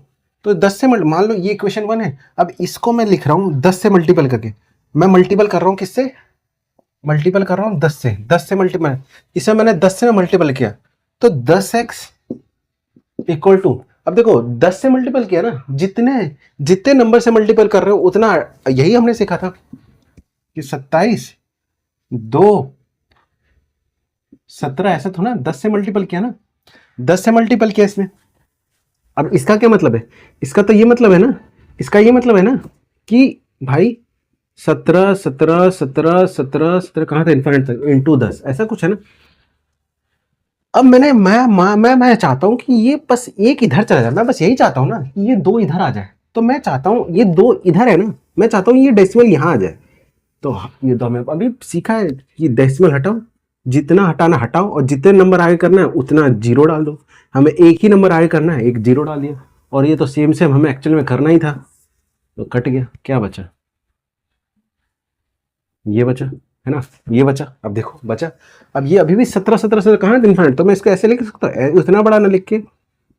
तो 10 से मान लो ये इक्वेशन 1 है, अब इसको मैं लिख रहा हूँ 10 से मल्टीपल करके। मैं मल्टीपल कर रहा हूँ किससे, मल्टीपल कर रहा हूँ 10 से, 10 से मल्टीपल, इसे मैंने 10 से मल्टीपल किया तो 10x इक्वल टू, अब देखो 10 से मल्टीपल किया ना, जितने जितने नंबर से मल्टीपल कर रहे हो उतना, यही हमने सीखा था कि 27 2 17, ऐसा था ना, 10 से मल्टीपल किया ना, 10 से मल्टीपल किया इसमें। अब इसका क्या मतलब है, इसका तो ये मतलब है ना, इसका ये मतलब है ना कि भाई 17 17 17 17 17 कहाँ था इन्फिनिट तक इंटू 10, ऐसा कुछ है ना। अब मैं चाहता हूं कि ये बस एक इधर चला जाए, मैं बस यही चाहता हूं ना कि ये 2 इधर आ जाए। तो मैं चाहता हूं ये 2 इधर है ना, मैं चाहता हूं ये डेसिमल यहां आ जाए। तो ये तो हमें अभी सीखा है कि डेसिमल हटाओ, जितना हटाना हटाओ और जितने नंबर आगे करना है उतना जीरो डाल दो। हमें एक ही नंबर आगे करना है, एक जीरो डाल दिया, और ये तो सेम सेम हमें एक्चुअल में करना ही था। तो कट गया, क्या बचा, ये बचा, है ना, ये बचा। अब देखो बचा, अब ये अभी भी 17 17 से कहाँ इन्फिनिट, तो मैं इसको ऐसे लिख सकता हूँ, उतना बड़ा ना लिख के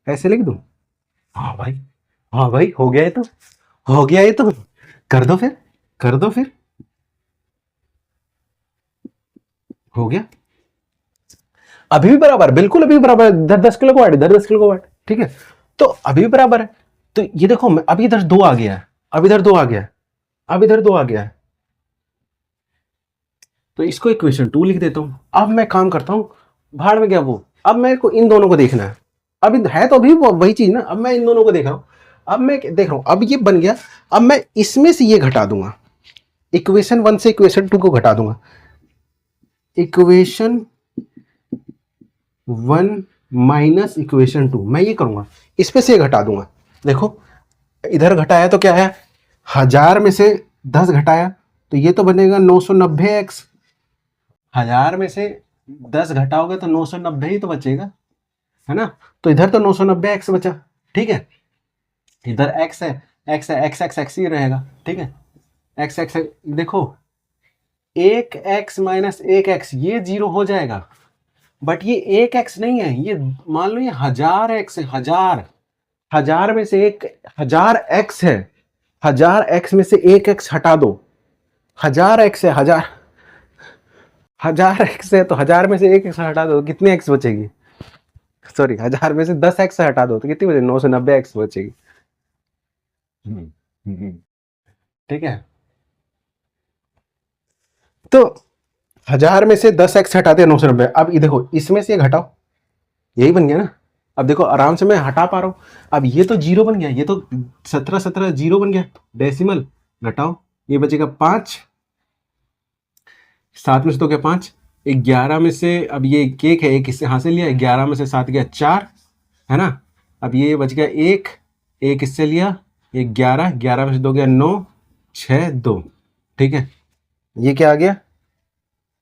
ऐसे लिख दूं। हाँ भाई, हाँ भाई, हो गया ये तो, हो गया ये तो, कर दो फिर, कर दो फिर, हो गया। अभी भी बराबर, बिल्कुल अभी भी बराबर है, इधर 10 किलो को वाट, इधर 10 किलो को वाट, ठीक है। तो अभी भी बराबर है। तो ये देखो अब इधर 2 आ गया है, अब इधर 2 आ गया है, अब इधर 2 आ गया है। तो इसको इक्वेशन 2 लिख देता हूं। अब मैं काम करता हूं, भाड़ में गया वो, अब मेरे को इन दोनों को देखना है। अब है तो अभी वही चीज ना, अब मैं इन दोनों को देख रहा हूं, अब मैं देख रहा हूं, अब ये बन गया। अब मैं इसमें से ये घटा दूंगा, इक्वेशन 1 से इक्वेशन 2 को घटा दूंगा। इक्वेशन 1 माइनस इक्वेशन 2, मैं ये करूंगा, इसमें से ये घटा दूंगा। देखो इधर घटाया तो क्या है, 1000 में से 10 घटाया तो ये तो बनेगा 990x। 1000 में से 10 घटाओगे तो 990 ही तो बचेगा, है ना। तो इधर तो 990x बचा, ठीक है। इधर x है, x है, x x x ही रहेगा, ठीक है। x x देखो, एक x माइनस एक x ये जीरो हो जाएगा, बट ये एक x नहीं है, ये मान लो ये 1000x है, 1000 में से एक 1000x है, 1000x में से एक x हटा दो, 1000x है, 1000x है, तो 1000 में से एक x हटा दो, कितने x बचेगी, सॉरी 1000 में से 10x हटा दो तो कितनी बचेगी, 990x बचेगी। ठीक है। तो 1000 में से 10x हटाते हैं 990, अब ये देखो इसमें से घटाओ, यही बन गया ना। अब देखो आराम से मैं हटा पा रहा हूं। अब ये तो जीरो बन गया, ये तो 17 17 जीरो बन गया, डेसिमल घटाओ, ये बचेगा 5, 7 में से तो क्या 5, 11 में से, अब ये केक है एक इससे हासिल लिया, 11 में से 7 गया 4, है ना। अब ये बच गया एक, एक इससे लिया, 11, 11 में से 2 गया 9, 6 2, ठीक है। ये क्या आ गया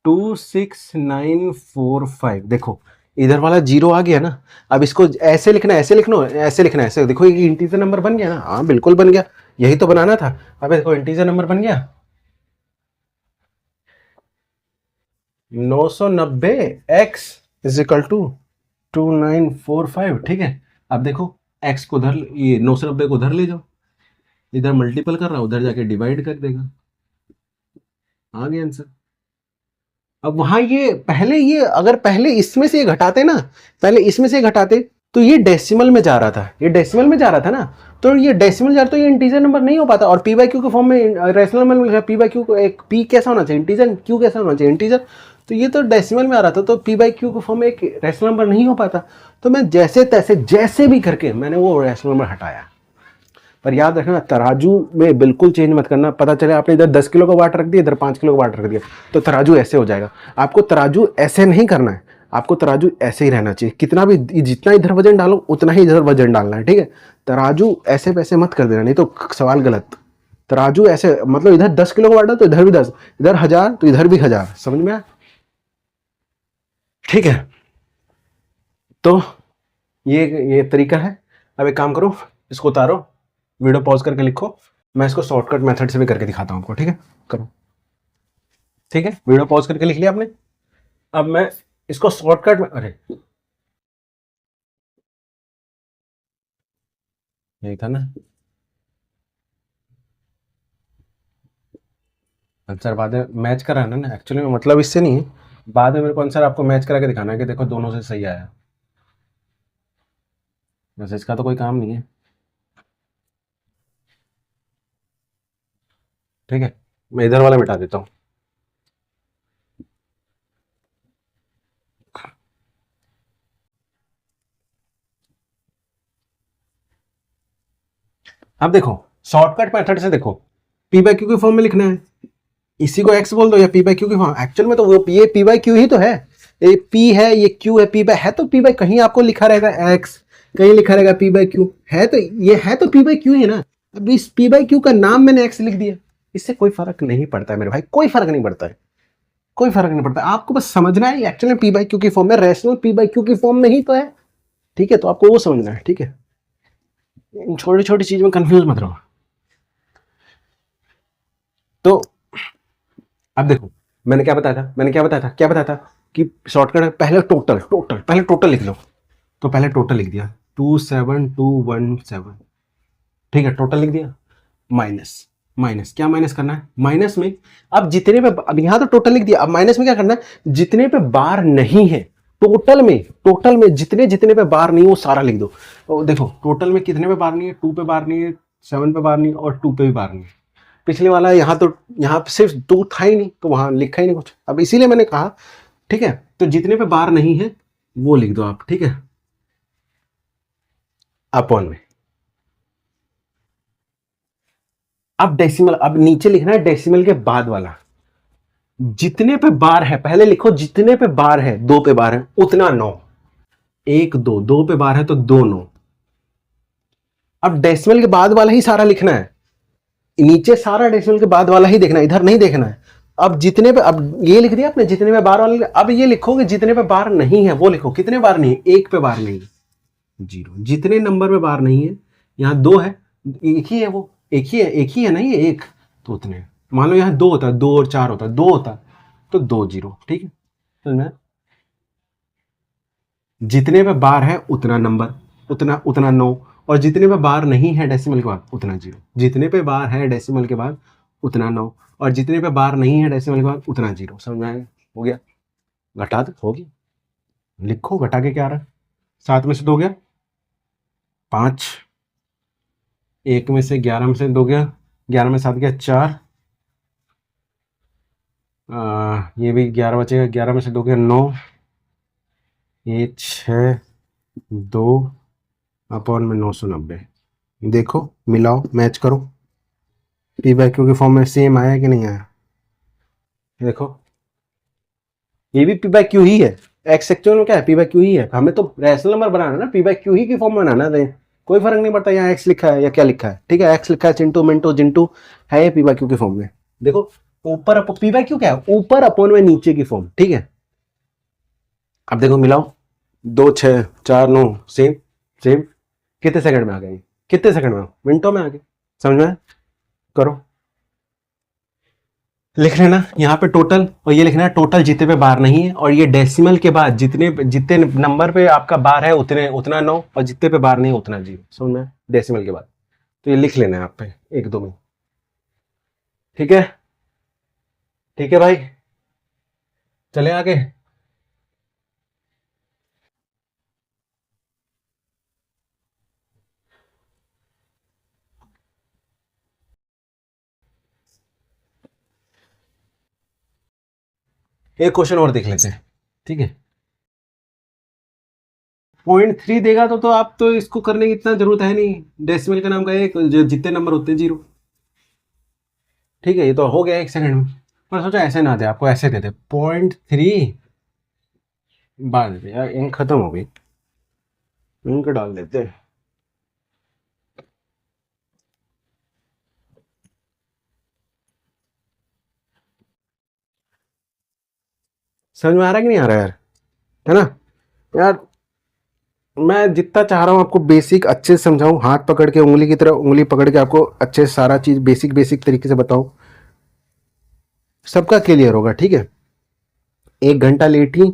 26945, देखो इधर वाला जीरो आ गया ना, अब इसको ऐसे लिखना है, ऐसे लिखना है, ऐसे लिखना है, ऐसे। देखो ये इंटीजर नंबर बन गया ना, हाँ बिल्कुल बन गया, यही तो बनाना था। अब देखो इंटीजर नंबर बन गया 990 x इज इक्वल टू 2945, ठीक है। अब देखो x को उधर, ये 990 को उधर ले जाओ, इधर मल्टीपल कर रहा, उधर जाके डिवाइड कर देगा, आ गया आंसर। अब वहां ये पहले, ये अगर पहले इसमें से ये घटाते ना, पहले इसमें से घटाते तो ये डेसिमल में जा रहा था, ये डेसिमल में जा रहा था ना, तो ये डेसिमल जा रहा, तो ये इंटीजर नंबर नहीं हो पाता। और पी बाई क्यू के फॉर्म में रेशनल नंबर में पी बाई क्यू को एक पी कैसा होना चाहिए इंटीजर, क्यू कैसा होना चाहिए इंटीजर, तो ये तो डेसिमल में आ रहा था, तो पी बाई क्यू के फॉर्म में एक रेशनल नंबर नहीं हो पाता। तो मैं जैसे तैसे जैसे भी करके मैंने वो रेशनल नंबर हटाया। पर याद रखना तराजू में बिल्कुल चेंज मत करना, पता चले आपने इधर 10 किलो का वाट रख दिया, इधर 5 किलो का वाट रख दिया, तो तराजू ऐसे हो जाएगा। आपको तराजू ऐसे नहीं करना है, आपको तराजू ऐसे ही रहना चाहिए, कितना भी, जितना इधर वजन डालो उतना ही इधर वजन डालना है, ठीक है। तराजू ऐसे वैसे मत कर देना, नहीं तो सवाल गलत। तराजू ऐसे मतलब इधर 10 किलो का वाट तो इधर भी 10, इधर 1000 तो इधर भी 1000, समझ में आया, ठीक है। तो ये तरीका है। अब एक काम करो, इसको उतारो, वीडियो पॉज करके लिखो, मैं इसको शॉर्टकट मेथड से भी करके दिखाता हूँ आपको, ठीक है। करो, ठीक है, वीडियो पॉज करके लिख लिया आपने। अब मैं इसको शॉर्टकट में, अरे यही था ना आंसर, बाद में मैच कराना ना, एक्चुअली में मतलब इससे नहीं है, बाद में मेरे को आंसर आपको मैच करा के दिखाना है कि देखो दोनों से सही आया, वैसे इसका तो कोई काम नहीं है, ठीक है। मैं इधर वाला मिटा देता हूँ। अब देखो शॉर्टकट मेथड से देखो, पी बाई क्यू के फॉर्म में लिखना है, इसी को एक्स बोल दो या पी बाई क्यू की फॉर्म, एक्चुअल में तो वो ये पी बाई क्यू ही तो है, ये पी है ये क्यू है, पी बाई है तो पी बाई, कहीं आपको लिखा रहेगा एक्स, कहीं लिखा रहेगा पी बाई क्यू, है तो ये है तो पी बाई क्यू ही है ना। अब इस पी बाई क्यू का नाम मैंने एक्स लिख दिया, इससे कोई फर्क नहीं पड़ता है मेरे भाई, कोई फर्क नहीं पड़ता है, कोई फर्क नहीं पड़ता। आपको बस समझना है एक्चुअली पी बाई क्यू की फॉर्म में, रेशनल पी बाई क्यू की फॉर्म में ही तो है, ठीक है। तो आपको वो समझना है, ठीक है, छोटी छोटी चीज में कंफ्यूज मत रहो। तो अब देखो मैंने क्या बताया था, क्या बताया था कि शॉर्टकट पहले टोटल लिख लो, तो पहले टोटल लिख दिया 27217, ठीक है, टोटल लिख दिया, माइनस, माइनस क्या माइनस करना है, माइनस में अब जितने पे, अब यहां तो टोटल लिख दिया, अब माइनस में क्या करना है, जितने पे बार नहीं है टोटल में जितने जितने पे बार नहीं वो सारा लिख दो। तो देखो टोटल में कितने पे बार नहीं है, 2 पे बार नहीं है, 7 पे बार नहीं है, और 2 पे भी बार नहीं है। पिछले वाला यहाँ तो, यहाँ सिर्फ 2 था ही नहीं, तो वहां लिखा ही नहीं कुछ, अब इसीलिए मैंने कहा, ठीक है। तो जितने पे बार नहीं है वो लिख दो आप, ठीक है, अपॉन में। अब डेसिमल, अब नीचे लिखना है डेसिमल के बाद वाला, जितने पे बार है पहले लिखो, जितने पे बार है, 2 पे बार है उतना 9, 1 2, 2 पे बार है तो 2 9। अब डेसिमल के बाद वाला ही सारा लिखना है, नीचे सारा डेसिमल के बाद वाला ही देखना है, इधर नहीं देखना है। अब जितने पे, अब ये लिख दिया आपने जितने पे बार वाला, अब ये लिखोगे जितने पे बार नहीं है वो लिखो, कितने बार नहीं है, 1 पे बार नहीं है 0, जितने नंबर पे बार नहीं है, यहाँ 2 है, एक ही है वो, एक ही है ना ये एक, तो उतने, मान लो यहाँ 2 होता है, 2 और 4 होता है, 2 होता है तो 2 0, ठीक है। समझ, जितने पे बार है उतना नंबर, उतना 9, और जितने पे बार नहीं है डेसिमल के बाद उतना 0, जितने पे बार है डेसिमल के बाद उतना 9, और जितने पे बार नहीं है डेसिमल के बाद उतना 0। समझ में आया, हो गया, घटा दो, हो गया, लिखो घटा के क्या आ रहा है, 7 में से 2 गया 5, 1 में से 11 में से 2 गया, 11 में 7 गया 4, ये भी 11 बचेगा, 11 में से 2 गया 9, ये 6 2 अपॉन में 990। देखो मिलाओ मैच करो, पी बाई क्यू के फॉर्म में सेम आया कि नहीं आया, देखो ये भी पी बाई क्यू ही है, एक्स एक्चुअल में क्या है, पी बाई क्यू ही है, हमें तो रैशनल नंबर बनाना है ना, पी बाई क्यू ही की फॉर्म में बनाना है, कोई फर्क नहीं पड़ता यहाँ एक्स लिखा है या क्या लिखा है, ठीक है, एक्स लिखा है चिंटू मिंटू जिंटू है, ये पी बाई क्यू की फॉर्म में। देखो ऊपर पी बाई क्यू क्या है, ऊपर अपॉन में नीचे की फॉर्म, ठीक है। अब देखो मिलाओ, दो छः चार नौ, सेम सेम। कितने सेकंड में आ गए? कितने सेकंड में? मिनटों में आ गए। समझ में आया? करो, लिख लेना यहाँ पे टोटल, और ये लिखना है टोटल जितने पे बार नहीं है, और ये डेसिमल के बाद जितने जितने नंबर पे आपका बार है उतने उतना 9, और जितने पे बार नहीं है उतना 0। समझ में? डेसिमल के बाद। तो ये लिख लेना है आप पे एक दो में। ठीक है, ठीक है भाई, चले आगे। एक क्वेश्चन और देख लेते हैं, ठीक है। 0.3 देगा तो आप तो इसको करने की इतना जरूरत है नहीं, डेसिमल का नाम का एक जो जितने नंबर होते हैं 0। ठीक है, ये तो हो गया एक सेकंड में। पर सोचा ऐसे ना दे, आपको ऐसे दे दे 0.3 बार दे दे यार, इंक खत्म हो गई, इंक डाल देते हैं। समझ में आ रहा है कि नहीं आ रहा है यार? है ना यार? मैं जितना चाह रहा हूँ आपको बेसिक अच्छे से समझाऊं, हाथ पकड़ के उंगली की तरह उंगली पकड़ के आपको अच्छे से सारा चीज बेसिक बेसिक तरीके से बताऊं, सबका क्लियर होगा। ठीक है, 1 घंटा लेट ही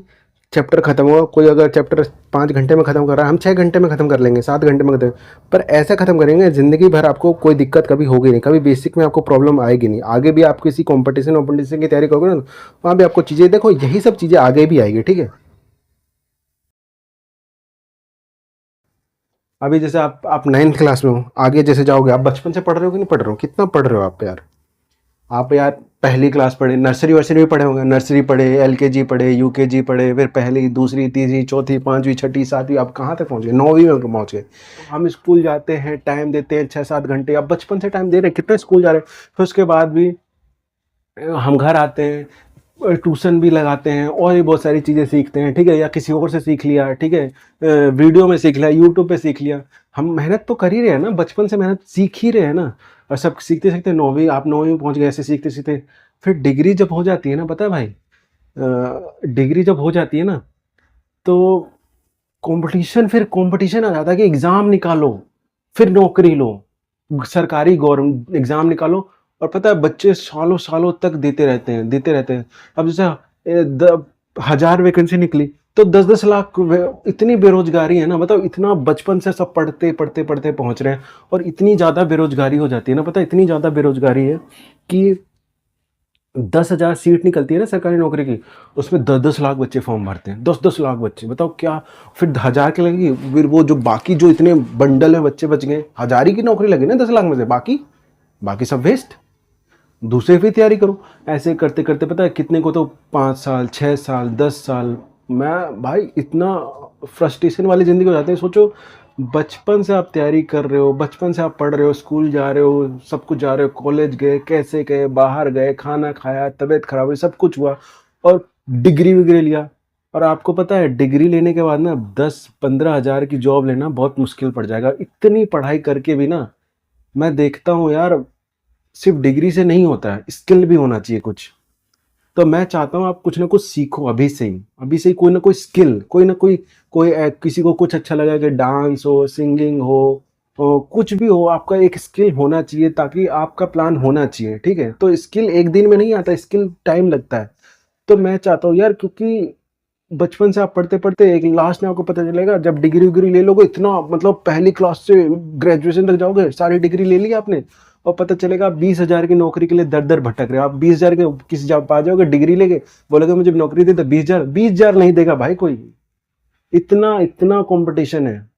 चैप्टर खत्म होगा। कोई अगर चैप्टर 5 घंटे में खत्म कर रहा है, हम 6 घंटे में खत्म कर लेंगे, 7 घंटे में खत्म। पर ऐसा खत्म करेंगे जिंदगी भर आपको कोई दिक्कत कभी होगी नहीं, कभी बेसिक में आपको प्रॉब्लम आएगी नहीं। आगे भी आप किसी कॉम्पिटिशन वॉम्पिटिशन की तैयारी करोगे ना, वहाँ भी आपको चीज़ें देखो, यही सब चीज़ें आगे भी आएगी। ठीक है, अभी जैसे आप 9th क्लास में हो, आगे जैसे जाओगे, आप बचपन से पढ़ रहे हो कि नहीं पढ़ रहे हो? कितना पढ़ रहे हो आप यार? आप यार पहली क्लास पढ़े, नर्सरी वर्सरी भी पढ़े होंगे, नर्सरी पढ़े, एलकेजी पढ़े, यूकेजी पढ़े, फिर पहली दूसरी तीसरी चौथी पांचवी छठी सातवीं, आप कहाँ तक पहुँच गए? 9वीं में पहुँच गए। हम स्कूल जाते हैं, टाइम देते हैं 6-7 घंटे, आप बचपन से टाइम दे रहे हैं, कितना स्कूल जा रहे हैं, फिर उसके बाद भी हम घर आते हैं, ट्यूशन भी लगाते हैं, और भी बहुत सारी चीज़ें सीखते हैं। ठीक है, या किसी और से सीख लिया, ठीक है, वीडियो में सीख लिया, यूट्यूब पे सीख लिया। हम मेहनत तो कर ही रहे हैं ना, बचपन से मेहनत सीख ही रहे हैं ना। और सब सीखते सीखते 9वीं, आप 9वीं में पहुंच गए, ऐसे सीखते सीखते फिर डिग्री जब हो जाती है ना, पता है भाई, डिग्री जब हो जाती है ना, तो फिर कंपटीशन आ जाता है कि एग्ज़ाम निकालो, फिर नौकरी लो, सरकारी गवर्नमेंट एग्ज़ाम निकालो। और पता है बच्चे सालों सालों तक देते रहते हैं, देते रहते हैं। अब जैसे 1000 वैकेंसी निकली, तो 10-10 लाख इतनी बेरोजगारी है ना, बताओ। इतना बचपन से सब पढ़ते पढ़ते पढ़ते पहुंच रहे हैं, और इतनी ज़्यादा बेरोजगारी हो जाती है ना, पता है, इतनी ज़्यादा बेरोजगारी है कि 10,000 सीट निकलती है ना सरकारी नौकरी की, उसमें 10-10 लाख बच्चे फॉर्म भरते हैं, 10-10 लाख बच्चे, बताओ क्या। फिर 1000 की लगेगी, फिर वो जो बाकी जो इतने बंडल में बच्चे बच गए, 1000 ही की नौकरी लगी ना 10 लाख में से, बाकी बाकी सब वेस्ट। दूसरे की तैयारी करो। ऐसे करते करते पता है कितने को तो 5 साल 6 साल 10 साल, मैं भाई इतना फ्रस्ट्रेशन वाली ज़िंदगी हो जाती है। सोचो, बचपन से आप तैयारी कर रहे हो, बचपन से आप पढ़ रहे हो, स्कूल जा रहे हो, सब कुछ जा रहे हो, कॉलेज गए, कैसे गए, बाहर गए, खाना खाया, तबीयत खराब हुई, सब कुछ हुआ, और डिग्री विग्री लिया। और आपको पता है डिग्री लेने के बाद ना 10-15 हज़ार की जॉब लेना बहुत मुश्किल पड़ जाएगा। इतनी पढ़ाई करके भी ना, मैं देखता हूँ यार, सिर्फ डिग्री से नहीं होता है, स्किल भी होना चाहिए कुछ। तो मैं चाहता हूँ आप कुछ ना कुछ सीखो अभी से ही, अभी से ही कोई ना कोई स्किल, कोई ना कोई कोई किसी को कुछ अच्छा लगा कि डांस हो, सिंगिंग हो, कुछ भी हो, आपका एक स्किल होना चाहिए, ताकि आपका प्लान होना चाहिए। ठीक है, तो स्किल एक दिन में नहीं आता, स्किल टाइम लगता है। तो मैं चाहता हूँ यार, क्योंकि बचपन से आप पढ़ते पढ़ते एक लास्ट में आपको पता चलेगा, जब डिग्री विग्री ले लोगे, इतना मतलब पहली क्लास से ग्रेजुएशन तक जाओगे, सारी डिग्री ले ली आपने, और पता चलेगा आप 20,000 की नौकरी के लिए दर दर भटक रहे हो। आप 20,000 के किसी जॉब पा जाओगे, डिग्री लेके बोलोगे मुझे नौकरी दे, तो 20,000 नहीं देगा भाई कोई। इतना इतना कंपटीशन है,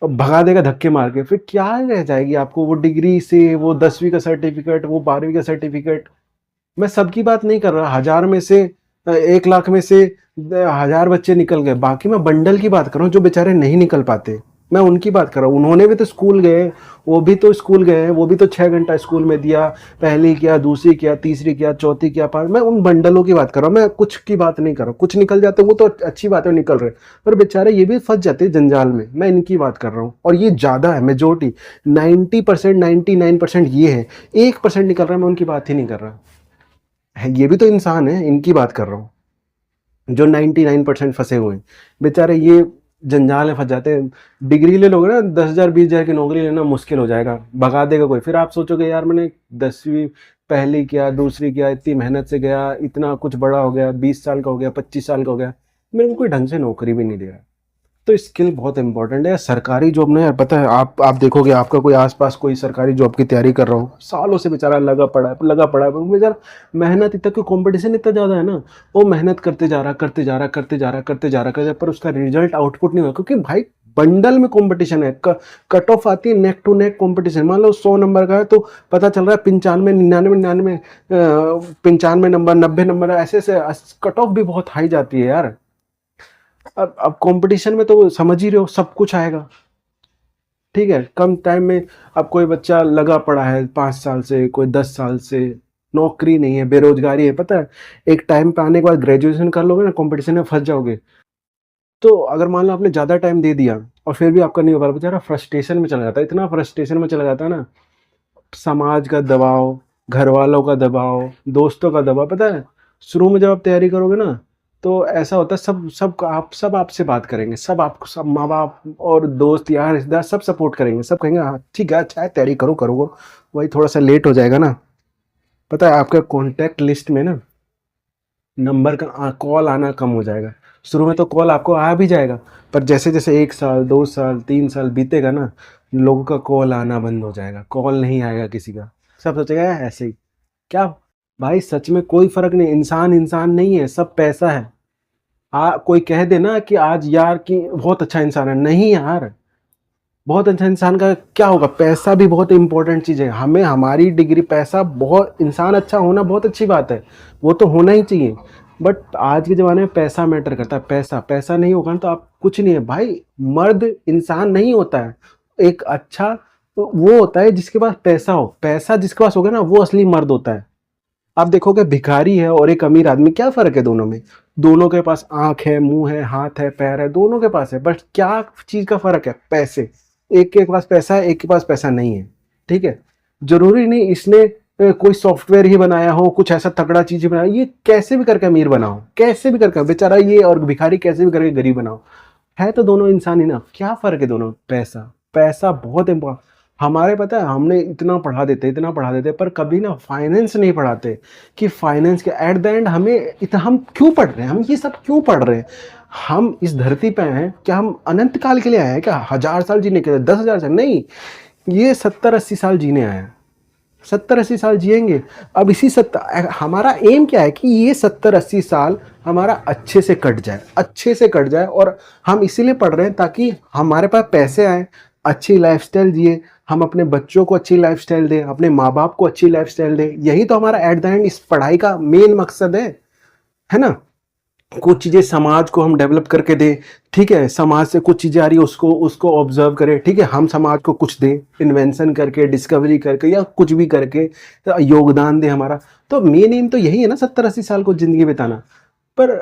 और भगा देगा धक्के मार के। फिर क्या रह जाएगी आपको वो डिग्री से, वो 10वीं का सर्टिफिकेट, वो 12वीं का सर्टिफिकेट। मैं सबकी बात नहीं कर रहा, 1000 में से 1 लाख में से 1000 बच्चे निकल गए, बाकी मैं बंडल की बात कर रहा हूँ जो बेचारे नहीं निकल पाते, मैं उनकी बात कर रहा हूँ। उन्होंने भी तो स्कूल गए, वो भी तो स्कूल गए हैं, वो भी तो 6 घंटा स्कूल में दिया, पहली किया, दूसरी किया, तीसरी किया, चौथी किया, पाँच। मैं उन बंडलों की बात कर रहा हूँ, मैं कुछ की बात नहीं कर रहा हूँ। कुछ निकल जाते वो तो अच्छी बात है, निकल रहे, पर बेचारे ये भी फंस जाते हैं जंजाल में, मैं इनकी बात कर रहा हूँ। और ये ज़्यादा है, मेजोरिटी 90%, 99% ये है। 1% निकल रहा है, मैं उनकी बात ही नहीं कर रहा है, ये भी तो इंसान है, इनकी बात कर रहा हूँ। जो 99% फंसे हुए हैं बेचारे, ये जंजाल में फंस जाते हैं। डिग्री ले लोगे ना, 10,000 20,000 की नौकरी लेना मुश्किल हो जाएगा, भगा देगा कोई। फिर आप सोचोगे यार मैंने 10वीं पहली किया, दूसरी किया, इतनी मेहनत से गया, इतना कुछ बड़ा हो गया, 20 साल का हो गया, 25 साल का हो गया, मेरे को कोई ढंग से नौकरी भी नहीं दे रहा। तो स्किल बहुत इंपॉर्टेंट है। सरकारी जॉब में यार पता है, आप देखोगे आपका कोई आसपास कोई सरकारी जॉब की तैयारी कर रहा हो, सालों से बेचारा लगा पड़ा है बेचारा, मेहनत इतना, क्यों कंपटीशन इतना ज़्यादा है ना, वो मेहनत करते जा रहा करते जा रहा करते जा रहा करते जा रहा करते, पर उसका रिजल्ट आउटपुट नहीं हुआ, क्योंकि भाई बंडल में कंपटीशन है, कट ऑफ आती है, नेक टू नेक कंपटीशन। मान लो 100 नंबर का है तो पता चल रहा है 95 99 95 नंबर 90 नंबर, ऐसे ऐसे कट ऑफ भी बहुत हाई जाती है यार। अब कंपटीशन में तो समझ ही रहे हो सब कुछ आएगा, ठीक है, कम टाइम में। अब कोई बच्चा लगा पड़ा है 5 साल से, कोई 10 साल से, नौकरी नहीं है, बेरोजगारी है, पता है एक टाइम पे आने के बाद ग्रेजुएशन कर लोगे ना, कंपटीशन में फंस जाओगे। तो अगर मान लो आपने ज़्यादा टाइम दे दिया और फिर भी आपका नहीं हो पा रहा, बेचारा फ्रस्ट्रेशन में चला जाता है, इतना फ्रस्ट्रेशन में चला जाता है ना, समाज का दबाव, घर वालों का दबाव, दोस्तों का दबाव, पता है शुरू में जब आप तैयारी करोगे ना, तो ऐसा होता है, सब आपसे बात करेंगे, सब आपको, सब माँ बाप और दोस्त यार रिश्तेदार सब सपोर्ट करेंगे, सब कहेंगे हाँ ठीक है, अच्छा है, तैयारी करो करो। वही थोड़ा सा लेट हो जाएगा ना, पता है आपके कॉन्टैक्ट लिस्ट में ना नंबर का कॉल आना कम हो जाएगा। शुरू में तो कॉल आपको आ भी जाएगा, पर जैसे जैसे 1 साल 2 साल 3 साल बीतेगा ना, लोगों का कॉल आना बंद हो जाएगा, कॉल नहीं आएगा किसी का, सब सोचेगा "यार, ऐसे ही क्या"। भाई सच में कोई फर्क नहीं, इंसान इंसान नहीं है, सब पैसा है। कोई कह दे ना कि आज यार कि बहुत अच्छा इंसान है, नहीं यार, बहुत अच्छा इंसान का क्या होगा, पैसा भी बहुत इंपॉर्टेंट चीज़ है, हमें हमारी डिग्री, पैसा बहुत, इंसान अच्छा होना बहुत अच्छी बात है, वो तो होना ही चाहिए, बट आज के ज़माने में पैसा मैटर करता है, पैसा पैसा नहीं होगा ना तो आप कुछ नहीं है भाई। मर्द इंसान नहीं होता है, एक अच्छा तो वो होता है जिसके पास पैसा हो, पैसा जिसके पास होगा ना वो असली मर्द होता है। आप देखोगे भिखारी है और एक अमीर आदमी, क्या फ़र्क है दोनों में, दोनों के पास आँख है, मुँह है, हाथ है, पैर है, दोनों के पास है, बट क्या चीज़ का फ़र्क है, पैसे। एक के पास पैसा है, एक के पास पैसा नहीं है, ठीक है। ज़रूरी नहीं इसने कोई सॉफ्टवेयर ही बनाया हो, कुछ ऐसा तगड़ा चीज़ ही बनाया, ये कैसे भी करके अमीर बनाओ, कैसे भी करके बेचारा ये और भिखारी कैसे भी करके गरीब बनाओ, है तो दोनों इंसान ही ना, क्या फ़र्क है दोनों, पैसा। पैसा बहुत इम्पोर्टेंट। हमारे पता है हमने इतना पढ़ा देते पर कभी ना फाइनेंस नहीं पढ़ाते, कि फाइनेंस के एट द एंड हमें हम क्यों पढ़ रहे हैं, हम ये सब क्यों पढ़ रहे हैं, हम इस धरती पे हैं क्या, हम अनंत काल के लिए आए हैं क्या, 1000 साल जीने के लिए, 10,000 साल नहीं, ये 70-80 साल जीने आए हैं, 70-80 साल जिएंगे। अब इसी हमारा एम क्या है कि ये 70-80 साल हमारा अच्छे से कट जाए, अच्छे से कट जाए, और हम इसीलिए पढ़ रहे हैं ताकि हमारे पास पैसे आए, अच्छी लाइफस्टाइल जिए, हम अपने बच्चों को अच्छी लाइफस्टाइल दें, अपने माँ बाप को अच्छी लाइफस्टाइल दें, यही तो हमारा एट द एंड इस पढ़ाई का मेन मकसद है ना। कुछ चीज़ें समाज को हम डेवलप करके दें, ठीक है, समाज से कुछ चीज़ें आ रही है उसको उसको ऑब्जर्व करें, ठीक है, हम समाज को कुछ दें, इन्वेंशन करके, डिस्कवरी करके, या कुछ भी करके तो योगदान दें हमारा। तो मेन एम तो यही है ना, 70-80 साल को ज़िंदगी बिताना। पर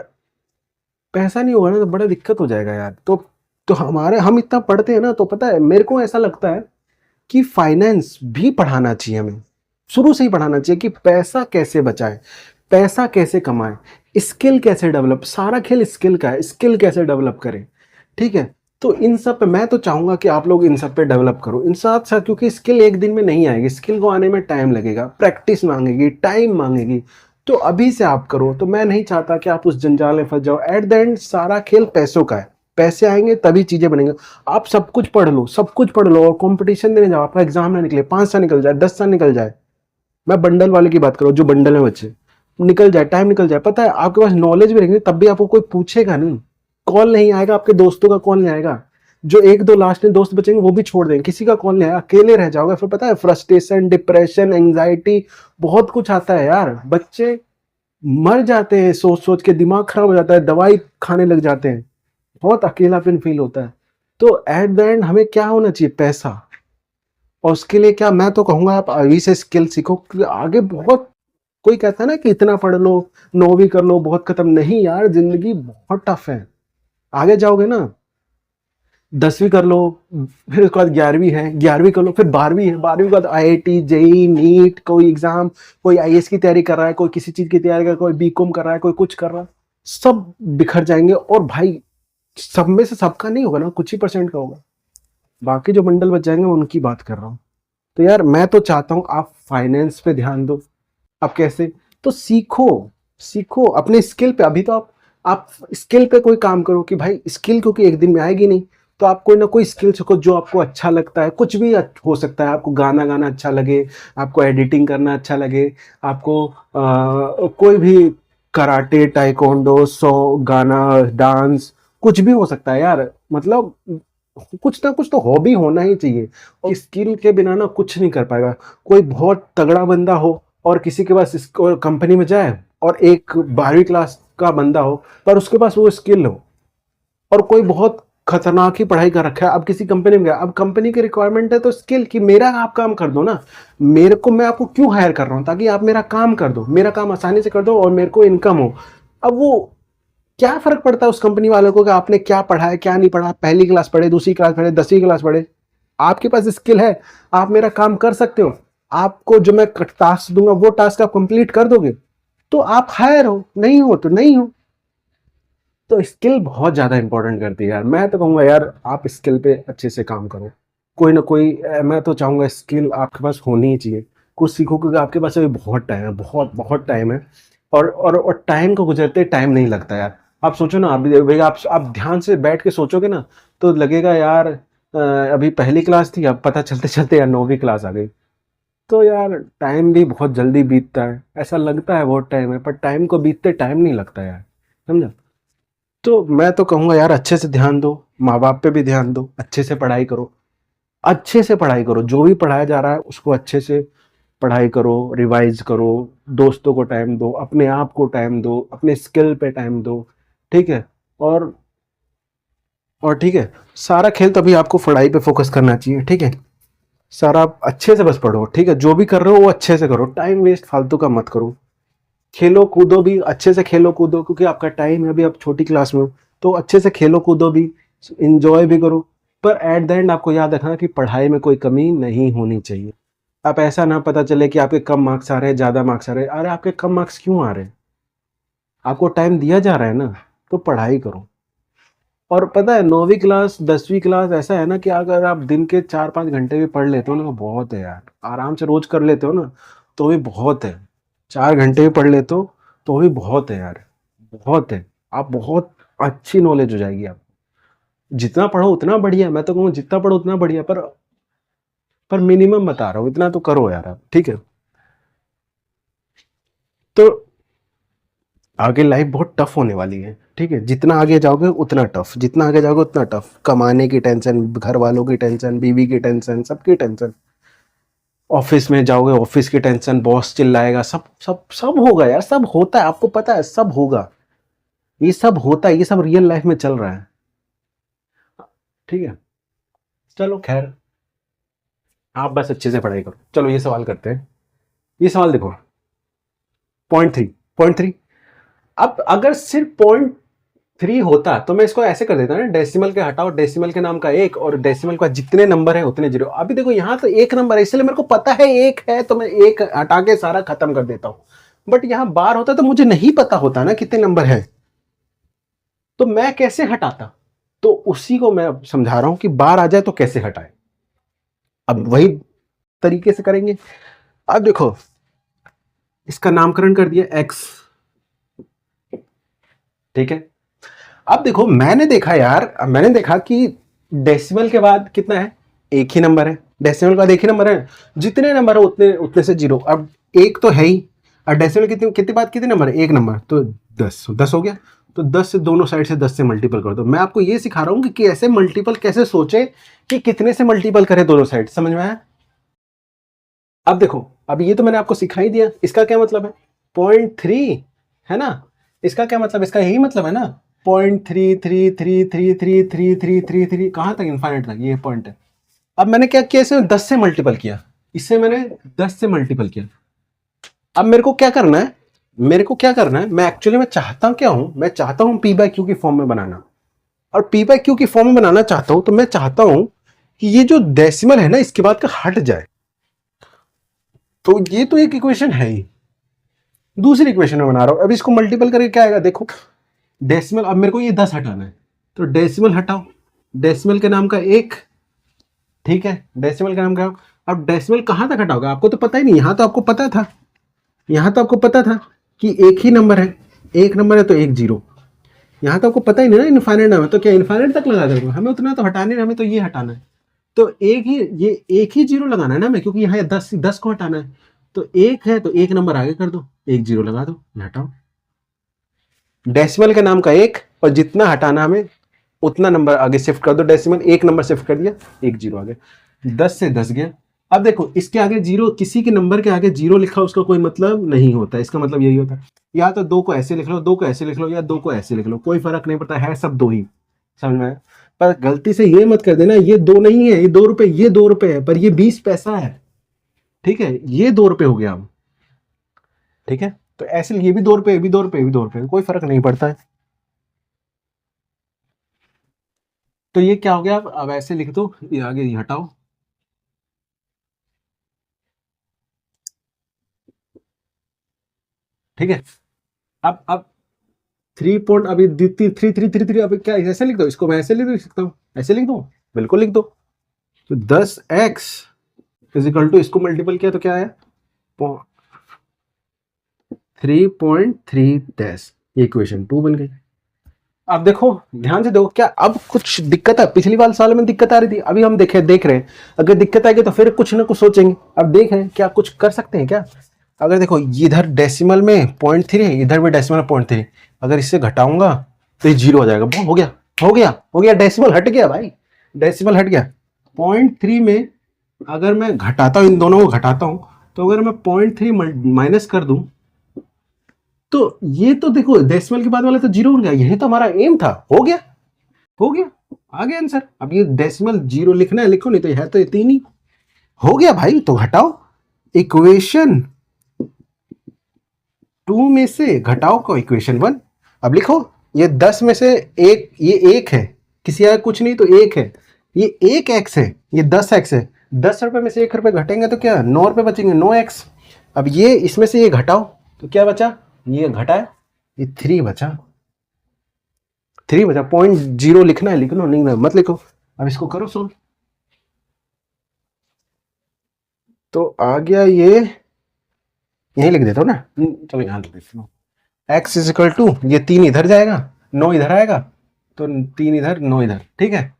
पैसा नहीं होगा ना तो बड़ा दिक्कत हो जाएगा यार। तो हमारे हम इतना पढ़ते हैं ना, तो पता है मेरे को ऐसा लगता है कि फाइनेंस भी पढ़ाना चाहिए हमें, शुरू से ही पढ़ाना चाहिए कि पैसा कैसे बचाएं, पैसा कैसे कमाएं, स्किल कैसे डेवलप, सारा खेल स्किल का है, स्किल कैसे डेवलप करें, ठीक है। तो इन सब पे मैं तो चाहूँगा कि आप लोग इन सब पे डेवलप करो, इन साथ साथ, क्योंकि स्किल एक दिन में नहीं आएगी, स्किल को आने में टाइम लगेगा, प्रैक्टिस मांगेगी, टाइम मांगेगी। तो अभी से आप करो, तो मैं नहीं चाहता कि आप उस जंजाल में फंस जाओ। एट द एंड सारा खेल पैसों का है, पैसे आएंगे तभी चीज़ें बनेंगे। आप सब कुछ पढ़ लो, सब कुछ पढ़ लो और कंपटीशन देने जाओ, आपका एग्जाम ना निकले, 5 साल निकल जाए, 10 साल निकल जाए, मैं बंडल वाले की बात करूँ, जो बंडल में बच्चे, निकल जाए, टाइम निकल जाए, पता है आपके पास नॉलेज भी रहेंगे तब भी आपको कोई पूछेगा नहीं, कॉल नहीं आएगा, आपके दोस्तों का कॉल नहीं आएगा, जो 1-2 लास्ट में दोस्त बचेंगे वो भी छोड़ देंगे, किसी का कॉल नहीं आएगा, अकेले रह जाओगे। फिर पता है फ्रस्ट्रेशन, डिप्रेशन, एंग्जाइटी, बहुत कुछ आता है यार। बच्चे मर जाते हैं सोच सोच के, दिमाग खराब हो जाता है, दवाई खाने लग जाते हैं, बहुत अकेलापन फील होता है। तो एट द एंड हमें क्या होना चाहिए, पैसा। और उसके लिए क्या, मैं तो कहूँगा आप अभी से स्किल सीखो, क्योंकि आगे बहुत, कोई कहता है ना कि इतना पढ़ लो, 9वीं कर लो, बहुत खत्म, नहीं यार, जिंदगी बहुत टफ है। आगे जाओगे ना, 10वीं कर लो, फिर उसके बाद 11वीं है, 11वीं कर लो, फिर 12वीं है, 12वीं के बाद IIT JEE नीट, कोई एग्जाम, कोई IAS की तैयारी कर रहा है, कोई किसी चीज़ की तैयारी कर रहा है, कोई BCom कर रहा है, कोई कुछ कर रहा है। सब बिखर जाएंगे। और भाई सब में से सबका नहीं होगा ना, कुछ ही परसेंट का होगा, बाकी जो बंडल बच जाएंगे मैं उनकी बात कर रहा हूँ। तो यार मैं तो चाहता हूँ आप फाइनेंस पे ध्यान दो। अब कैसे? तो सीखो, सीखो अपने स्किल पे। अभी तो आप स्किल पे कोई काम करो कि भाई स्किल क्योंकि एक दिन में आएगी नहीं, तो आप कोई ना कोई स्किल सीखो जो आपको अच्छा लगता है। कुछ भी हो सकता है, आपको गाना गाना अच्छा लगे, आपको एडिटिंग करना अच्छा लगे, आपको कोई भी कराटे, टाइकोंडो, गाना, डांस, कुछ भी हो सकता है यार। मतलब कुछ ना कुछ तो हॉबी होना ही चाहिए, और स्किल के बिना ना कुछ नहीं कर पाएगा। कोई बहुत तगड़ा बंदा हो और किसी के पास कंपनी में जाए, और एक 12वीं क्लास का बंदा हो पर उसके पास वो स्किल हो, और कोई बहुत खतरनाक ही पढ़ाई कर रखा है, अब किसी कंपनी में गया, अब कंपनी की रिक्वायरमेंट है तो स्किल कि मेरा आप काम कर दो ना। मेरे को, मैं आपको क्यों हायर कर रहा हूँ? ताकि आप मेरा काम कर दो, मेरा काम आसानी से कर दो और मेरे को इनकम हो। अब वो क्या फर्क पड़ता है उस कंपनी वालों को कि आपने क्या पढ़ा है क्या नहीं पढ़ा, पहली क्लास पढ़े, दूसरी क्लास पढ़े, 10वीं क्लास पढ़े, आपके पास स्किल है, आप मेरा काम कर सकते हो, आपको जो मैं टास्क दूंगा वो टास्क आप कंप्लीट कर दोगे, तो आप हायर हो, नहीं हो तो नहीं हो। तो स्किल बहुत ज्यादा इंपॉर्टेंट करती है यार। मैं तो कहूंगा यार आप स्किल पे अच्छे से काम करो, कोई ना कोई मैं तो चाहूंगा स्किल आपके पास होनी ही चाहिए। कुछ सीखो क्योंकि आपके पास अभी बहुत टाइम है, बहुत बहुत टाइम है। और टाइम को गुजरते टाइम नहीं लगता यार। आप सोचो ना, अभी भाई आप ध्यान से बैठ के सोचोगे ना, तो लगेगा यार अभी पहली क्लास थी, अब पता चलते चलते यार 9वीं क्लास आ गई। तो यार टाइम भी बहुत जल्दी बीतता है, ऐसा लगता है बहुत टाइम है, पर टाइम को बीतते टाइम नहीं लगता यार, समझा? तो मैं तो कहूँगा यार अच्छे से ध्यान दो, माँ बाप पे भी ध्यान दो, अच्छे से पढ़ाई करो, अच्छे से पढ़ाई करो, जो भी पढ़ाया जा रहा है उसको अच्छे से पढ़ाई करो, रिवाइज करो, दोस्तों को टाइम दो, अपने आप को टाइम दो, अपने स्किल पे टाइम दो, ठीक है? और और ठीक है, सारा खेल तभी आपको पढ़ाई पे फोकस करना चाहिए, ठीक है? सारा आप अच्छे से बस पढ़ो, ठीक है? जो भी कर रहे हो वो अच्छे से करो, टाइम वेस्ट फालतू का मत करो। खेलो कूदो भी अच्छे से, खेलो कूदो क्योंकि आपका टाइम है, अभी आप छोटी क्लास में हो, तो अच्छे से खेलो कूदो भी, इंजॉय भी करो। पर एट द एंड आपको याद रखना कि पढ़ाई में कोई कमी नहीं होनी चाहिए। आप ऐसा ना पता चले कि आपके कम मार्क्स आ रहे हैं, ज़्यादा मार्क्स आ रहे हैं। अरे आपके कम मार्क्स क्यों आ रहे हैं? आपको टाइम दिया जा रहा है ना, तो पढ़ाई करो। और पता है 9वीं क्लास 10वीं क्लास ऐसा है ना कि अगर आप दिन के 4-5 घंटे भी पढ़ लेते हो ना तो बहुत है यार, आराम से रोज कर लेते हो ना तो भी बहुत है। 4 घंटे भी पढ़ लेते हो तो भी बहुत है यार, बहुत है। आप बहुत अच्छी नॉलेज हो जाएगी आप, जितना पढ़ो उतना बढ़िया। मैं तो कहूँ जितना पढ़ो उतना बढ़िया, पर मिनिमम बता रहा हूँ, इतना तो करो यार आप, ठीक है? तो आगे लाइफ बहुत टफ होने वाली है, ठीक है? जितना आगे जाओगे उतना टफ, जितना आगे जाओगे उतना टफ। कमाने की टेंशन, घर वालों की टेंशन, बीवी की टेंशन, सबकी टेंशन। ऑफिस में जाओगे, ऑफिस की टेंशन, बॉस चिल्लाएगा, सब सब सब होगा यार, सब होता है, आपको पता है सब होगा। ये सब होता है, ये सब रियल लाइफ में चल रहा है, ठीक है? चलो खैर, आप बस अच्छे से पढ़ाई करो। चलो ये सवाल करते हैं, ये सवाल देखो, पॉइंट 3, पॉइंट 3। अब अगर सिर्फ पॉइंट 3 होता तो मैं इसको ऐसे कर देता ना, डेसिमल के हटाओ, डेसिमल के नाम का एक, और डेसिमल का जितने नंबर है उतने जीरो। अभी देखो यहाँ तो एक नंबर है, इसलिए मेरे को पता है एक है, तो मैं एक हटा के सारा खत्म कर देता हूं। बट यहाँ बार होता तो मुझे नहीं पता होता ना कितने नंबर है, तो मैं कैसे हटाता? तो उसी को मैं समझा रहा हूं कि बार आ जाए तो कैसे हटाए। अब वही तरीके से करेंगे। अब देखो, इसका नामकरण कर दिया एक्स, ठीक है? अब देखो, मैंने देखा यार, मैंने देखा कि डेसिमल के बाद कितना है? एक ही नंबर है। डेसिमल के बाद एक ही नंबर है, जितने नंबर है उतने उतने से जीरो। अब एक तो है ही, और डेसिमल कितने कितने बाद कितने नंबर है? एक नंबर, तो 10 हो गया। तो 10 से दोनों साइड से 10 से मल्टीपल कर दो। मैं आपको ये सिखा रहा हूं कि ऐसे मल्टीपल कैसे सोचे, कि कितने से मल्टीपल करे दोनों साइड, समझ में आया? अब देखो, अब ये तो मैंने आपको सिखा ही दिया, इसका क्या मतलब है? पॉइंट 3 है ना? इसका क्या मतलब? इसका यही मतलब है ना, 0.333333333 कहां तक? इन्फाइनाइट तक ये पॉइंट है। अब मैंने क्या किया, इसे 10 से मल्टीपल किया, इससे मैंने 10 से मल्टीपल किया। अब मेरे को क्या करना है? मेरे को क्या करना है? मैं एक्चुअली मैं चाहता क्या हूं? मैं चाहता हूं पी बाय क्यू की फॉर्म में बनाना, और पी बाय क्यू की फॉर्म में बनाना चाहता हूं, तो मैं चाहता हूं कि ये जो डेसिमल है ना इसके बाद का हट जाए। तो ये तो एक इक्वेशन है ही, दूसरी इक्वेशन में बना रहा हूं। अब इसको मल्टीपल करके क्या आएगा देखो, डेसिमल, अब मेरे को ये 10 हटाना है, तो डेसिमल हटाओ, डेसिमल के नाम का एक, ठीक है, डेसिमल के नाम का। अब डेसिमल कहाँ तक हटाओगे, आपको तो पता ही नहीं, यहाँ तो आपको पता था, यहाँ तो आपको पता था कि एक ही नंबर है, एक नंबर है तो एक जीरो, यहाँ तो आपको पता ही नहीं ना इनफाइनाइट नंबर, तो क्या इनफाइनाइट तक लगा देंगे, हमें उतना तो हटाने नहीं, हमें तो ये हटाना है, तो एक ही, ये एक ही जीरो लगाना है ना हमें, क्योंकि यहाँ 10 को हटाना है, तो एक है तो एक नंबर आगे कर दो, एक जीरो लगा दो, ये हटाओ, डेसिमल के नाम का एक, और जितना हटाना हमें उतना नंबर आगे शिफ्ट कर दो, डेसिमल एक नंबर शिफ्ट कर दिया, एक जीरो आगे, 10 से 10 गया। अब देखो इसके आगे जीरो, किसी के नंबर के आगे जीरो लिखा उसका कोई मतलब नहीं होता, इसका मतलब यही होता है, या तो 2 को ऐसे लिख लो, 2 को ऐसे लिख लो, या 2 को ऐसे लिख लो, कोई फर्क नहीं पड़ता है, सब 2 ही, समझ में आया? पर गलती से ये मत कर देना, ये 2 नहीं है, ये 2 रुपए, ये 2 रुपए है, पर ये 20 पैसा है, ठीक है, ये 2 रुपए हो गया अब, ठीक है, तो ऐसे ये भी 2 रुपए, ये भी 2 रुपए, ये भी 2 रुपए, कोई फर्क नहीं पड़ता है। तो ये क्या हो गया, अब ऐसे लिख दो, ये आगे ये हटाओ, ठीक है। अब 3 पॉइंट, अभी 3 अभी क्या ऐसे लिख दो, इसको मैं ऐसे लिख सकता हूँ, ऐसे लिख दो, बिल्कुल लिख दो, तो 10x इजिकल टू, इसको मल्टीपल किया तो क्या आया, 3.3 ये इक्वेशन 2 बन गई। अब देखो ध्यान से देखो, क्या अब कुछ दिक्कत है, पिछली बार साल में दिक्कत आ रही थी, अभी हम देख रहे हैं, अगर दिक्कत आएगी तो फिर कुछ ना कुछ सोचेंगे, अब देखें क्या कुछ कर सकते हैं क्या। अगर देखो इधर डेसिमल में 0.3 है, इधर भी डेसिमल 0.3, अगर इससे घटाऊंगा तो ये जीरो हो जाएगा, हो गया, हो गया, हो गया, डेसिमल हट गया भाई, डेसिमल हट गया। 0.3 में अगर मैं घटाता हूँ, इन दोनों को घटाता हूँ, तो अगर मैं 0.3 माइनस कर दूं, तो ये तो देखो डेसिमल के बाद वाला तो जीरो हो गया, यही तो हमारा एम था, हो गया, हो गया, आ गया आंसर। अब ये डेसिमल जीरो लिखना है, लिखो, नहीं तो है तो ये 3 ही, हो गया भाई, तो घटाओ, इक्वेशन 2 में से घटाओ को इक्वेशन 1, अब लिखो, ये 10 में से एक, ये एक है, किसी का कुछ नहीं तो एक है, ये एक एक्स है, ये 10x है, 10 रुपए में से 1 रुपए घटेंगे तो क्या 9 रुपए बचेंगे, 9x। अब ये इसमें से ये घटाओ तो क्या बचा, ये घटाए, ये 3 बचा, 3 बचा, 0.0 लिखना है, लिख लो, नहीं मत लिखो। अब इसको करो सोल्व, तो आ गया ये, यही लिख देता हूँ ना, चलो यहाँ लिख देता हूँ, x इज इक्वल टू, ये 3 इधर जाएगा, 9 इधर आएगा, तो 3 इधर 9 इधर, ठीक है,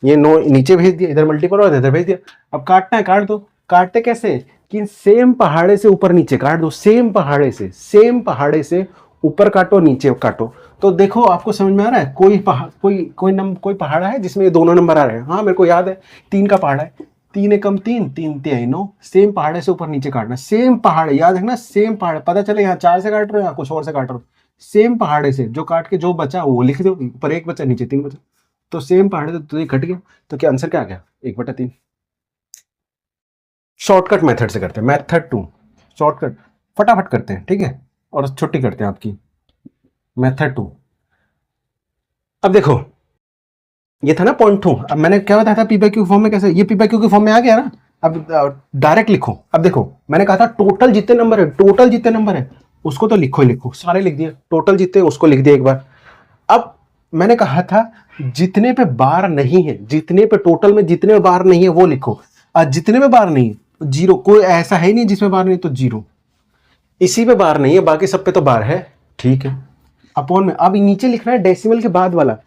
ये 9 नीचे भेज दिया, इधर मल्टीपल और इधर भेज दिया। अब काटना है, काट दो, काटते कैसे कि सेम पहाड़े से ऊपर नीचे काट दो, सेम पहाड़े से, सेम पहाड़े से ऊपर काटो नीचे काटो, तो देखो आपको समझ में आ रहा है, कोई पहाड़ा है जिसमें ये दोनों नंबर आ रहे हैं, हाँ मेरे को याद है, 3 का पहाड़ा है, 3 एकम 3, 3 तिहाई 9, सेम पहाड़े से ऊपर नीचे काटना, सेम पहाड़ याद रखना, सेम पहाड़, पता चले यहाँ 4 से काट रहे हो या कुछ और से काट रहे हो, सेम पहाड़े से जो काट के जो बचा वो लिख दो, ऊपर 1 बचा नीचे 3 बचा, तो सेम पहाड़े से तो ये कट गया, तो क्या आंसर क्या आ गया, 1/3। शॉर्टकट मेथड से करते हैं, मेथड 2, शॉर्टकट फटाफट करते हैं, ठीक है, और छुट्टी करते हैं आपकी, मेथड 2। अब देखो ये था ना 0.2, अब मैंने क्या बताया था पी बाई क्यू फॉर्म में, कैसे ये पी बाई क्यू के फॉर्म में आ गया ना, अब डायरेक्ट लिखो। अब देखो मैंने कहा था टोटल जितने नंबर है, टोटल जितने नंबर है उसको तो लिखो ही लिखो, सारे लिख दिए, टोटल जितने उसको लिख दिया एक बार। अब मैंने कहा था जितने पे बार नहीं है, जितने पे टोटल में जितने पे बार नहीं है वो लिखो, और जितने पे बार नहीं है जीरो, कोई ऐसा है नहीं जिसमें बार नहीं तो जीरो, इसी पे बार नहीं है, बाकी सब पे तो बार है, ठीक है, अपॉन में। अब नीचे लिखना है डेसिमल के बाद वाला,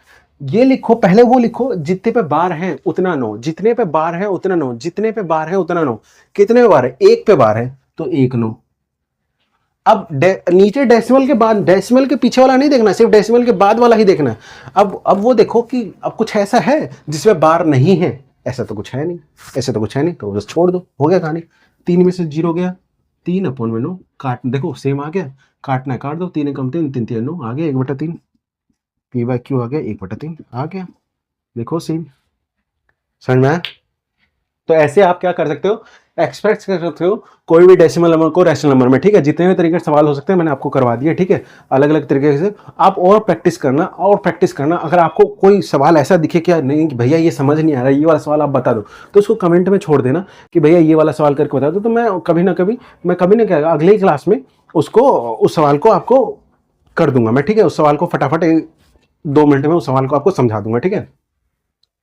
ये लिखो, पहले वो लिखो जितने पे बार है उतना 9, जितने पे बार है उतना 9, जितने पे बार है उतना 9, कितने पे बार है, 1 पे बार है तो 1 9। अब नीचे डेसिमल के बाद, डेसिमल के पीछे वाला नहीं देखना, सिर्फ डेसिमल के बाद वाला ही देखना। अब वो देखो कि अब कुछ ऐसा है जिसमें बार नहीं है, ऐसा तो कुछ है नहीं, ऐसा तो कुछ है नहीं, तो बस छोड़ दो, हो गया कहानी। 3 में से 0 गया, 3 अपॉन में 9, काट देखो सेम आ गया, काटना है काट दो, 3 कम 3, 3 3 9 आ गया, 1/3, पी बाई क्यू आ गया 1/3 आ गया, देखो सेम, समझ में आया। तो ऐसे आप क्या कर सकते हो, एक्सप्रेस कर सकते हो कोई भी डेसिमल नंबर को रैशनल नंबर में, ठीक है, जितने भी तरीके से सवाल हो सकते हैं मैंने आपको करवा दिया, ठीक है, अलग अलग तरीके से आप और प्रैक्टिस करना, और प्रैक्टिस करना। अगर आपको कोई सवाल ऐसा दिखे कि नहीं कि भैया ये समझ नहीं आ रहा, ये वाला सवाल आप बता दो, तो उसको कमेंट में छोड़ देना कि भैया ये वाला सवाल करके बता दो, तो मैं कभी ना कभी अगले क्लास में उसको, उस सवाल को आपको कर दूंगा मैं, ठीक है, उस सवाल को फटाफट 2 मिनट में उस सवाल को आपको समझा दूंगा, ठीक है।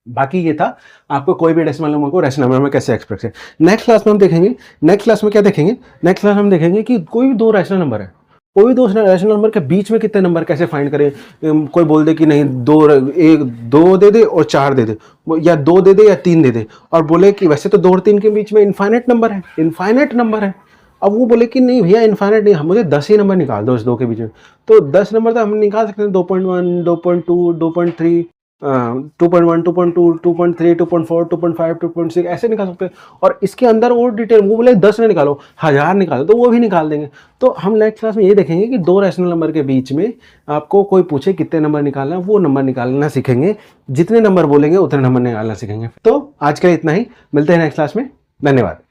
बाकी ये था आपको कोई भी डेसिमल नंबर को रैशनल नंबर में कैसे एक्सप्रेस है। नेक्स्ट क्लास में हम देखेंगे, नेक्स्ट क्लास में क्या देखेंगे, नेक्स्ट क्लास में हम देखेंगे कि कोई भी दो रैशनल नंबर है, कोई भी दो रैशनल नंबर के बीच में कितने नंबर कैसे फाइंड करें। कोई बोल दे कि नहीं दो दे दे और 4 दे दे, या 2 दे दे या 3 दे दे, और बोले कि वैसे तो 2 और 3 के बीच में इनफाइनाइट नंबर है, इनफाइनाइट नंबर है। अब वो बोले कि नहीं भैया इनफाइनाइट नहीं, मुझे 10 ही नंबर निकाल दो इस दो के बीच में। तो 10 नंबर तो हम निकाल सकते हैं, 2.1, 2.2, 2.3, 2.1, 2.2, 2.3, 2.4, 2.5, 2.6 ऐसे निकाल सकते हैं। और इसके अंदर और डिटेल, वो बोले 10 में निकालो, 1000 निकालो, तो वो भी निकाल देंगे। तो हम नेक्स्ट क्लास में ये देखेंगे कि दो रैशनल नंबर के बीच में आपको कोई पूछे कितने नंबर निकालना है, वो नंबर निकालना सीखेंगे। जितने नंबर बोलेंगे उतने नंबर निकालना सीखेंगे। तो आज के लिए इतना ही, मिलते हैं नेक्स्ट क्लास में। धन्यवाद।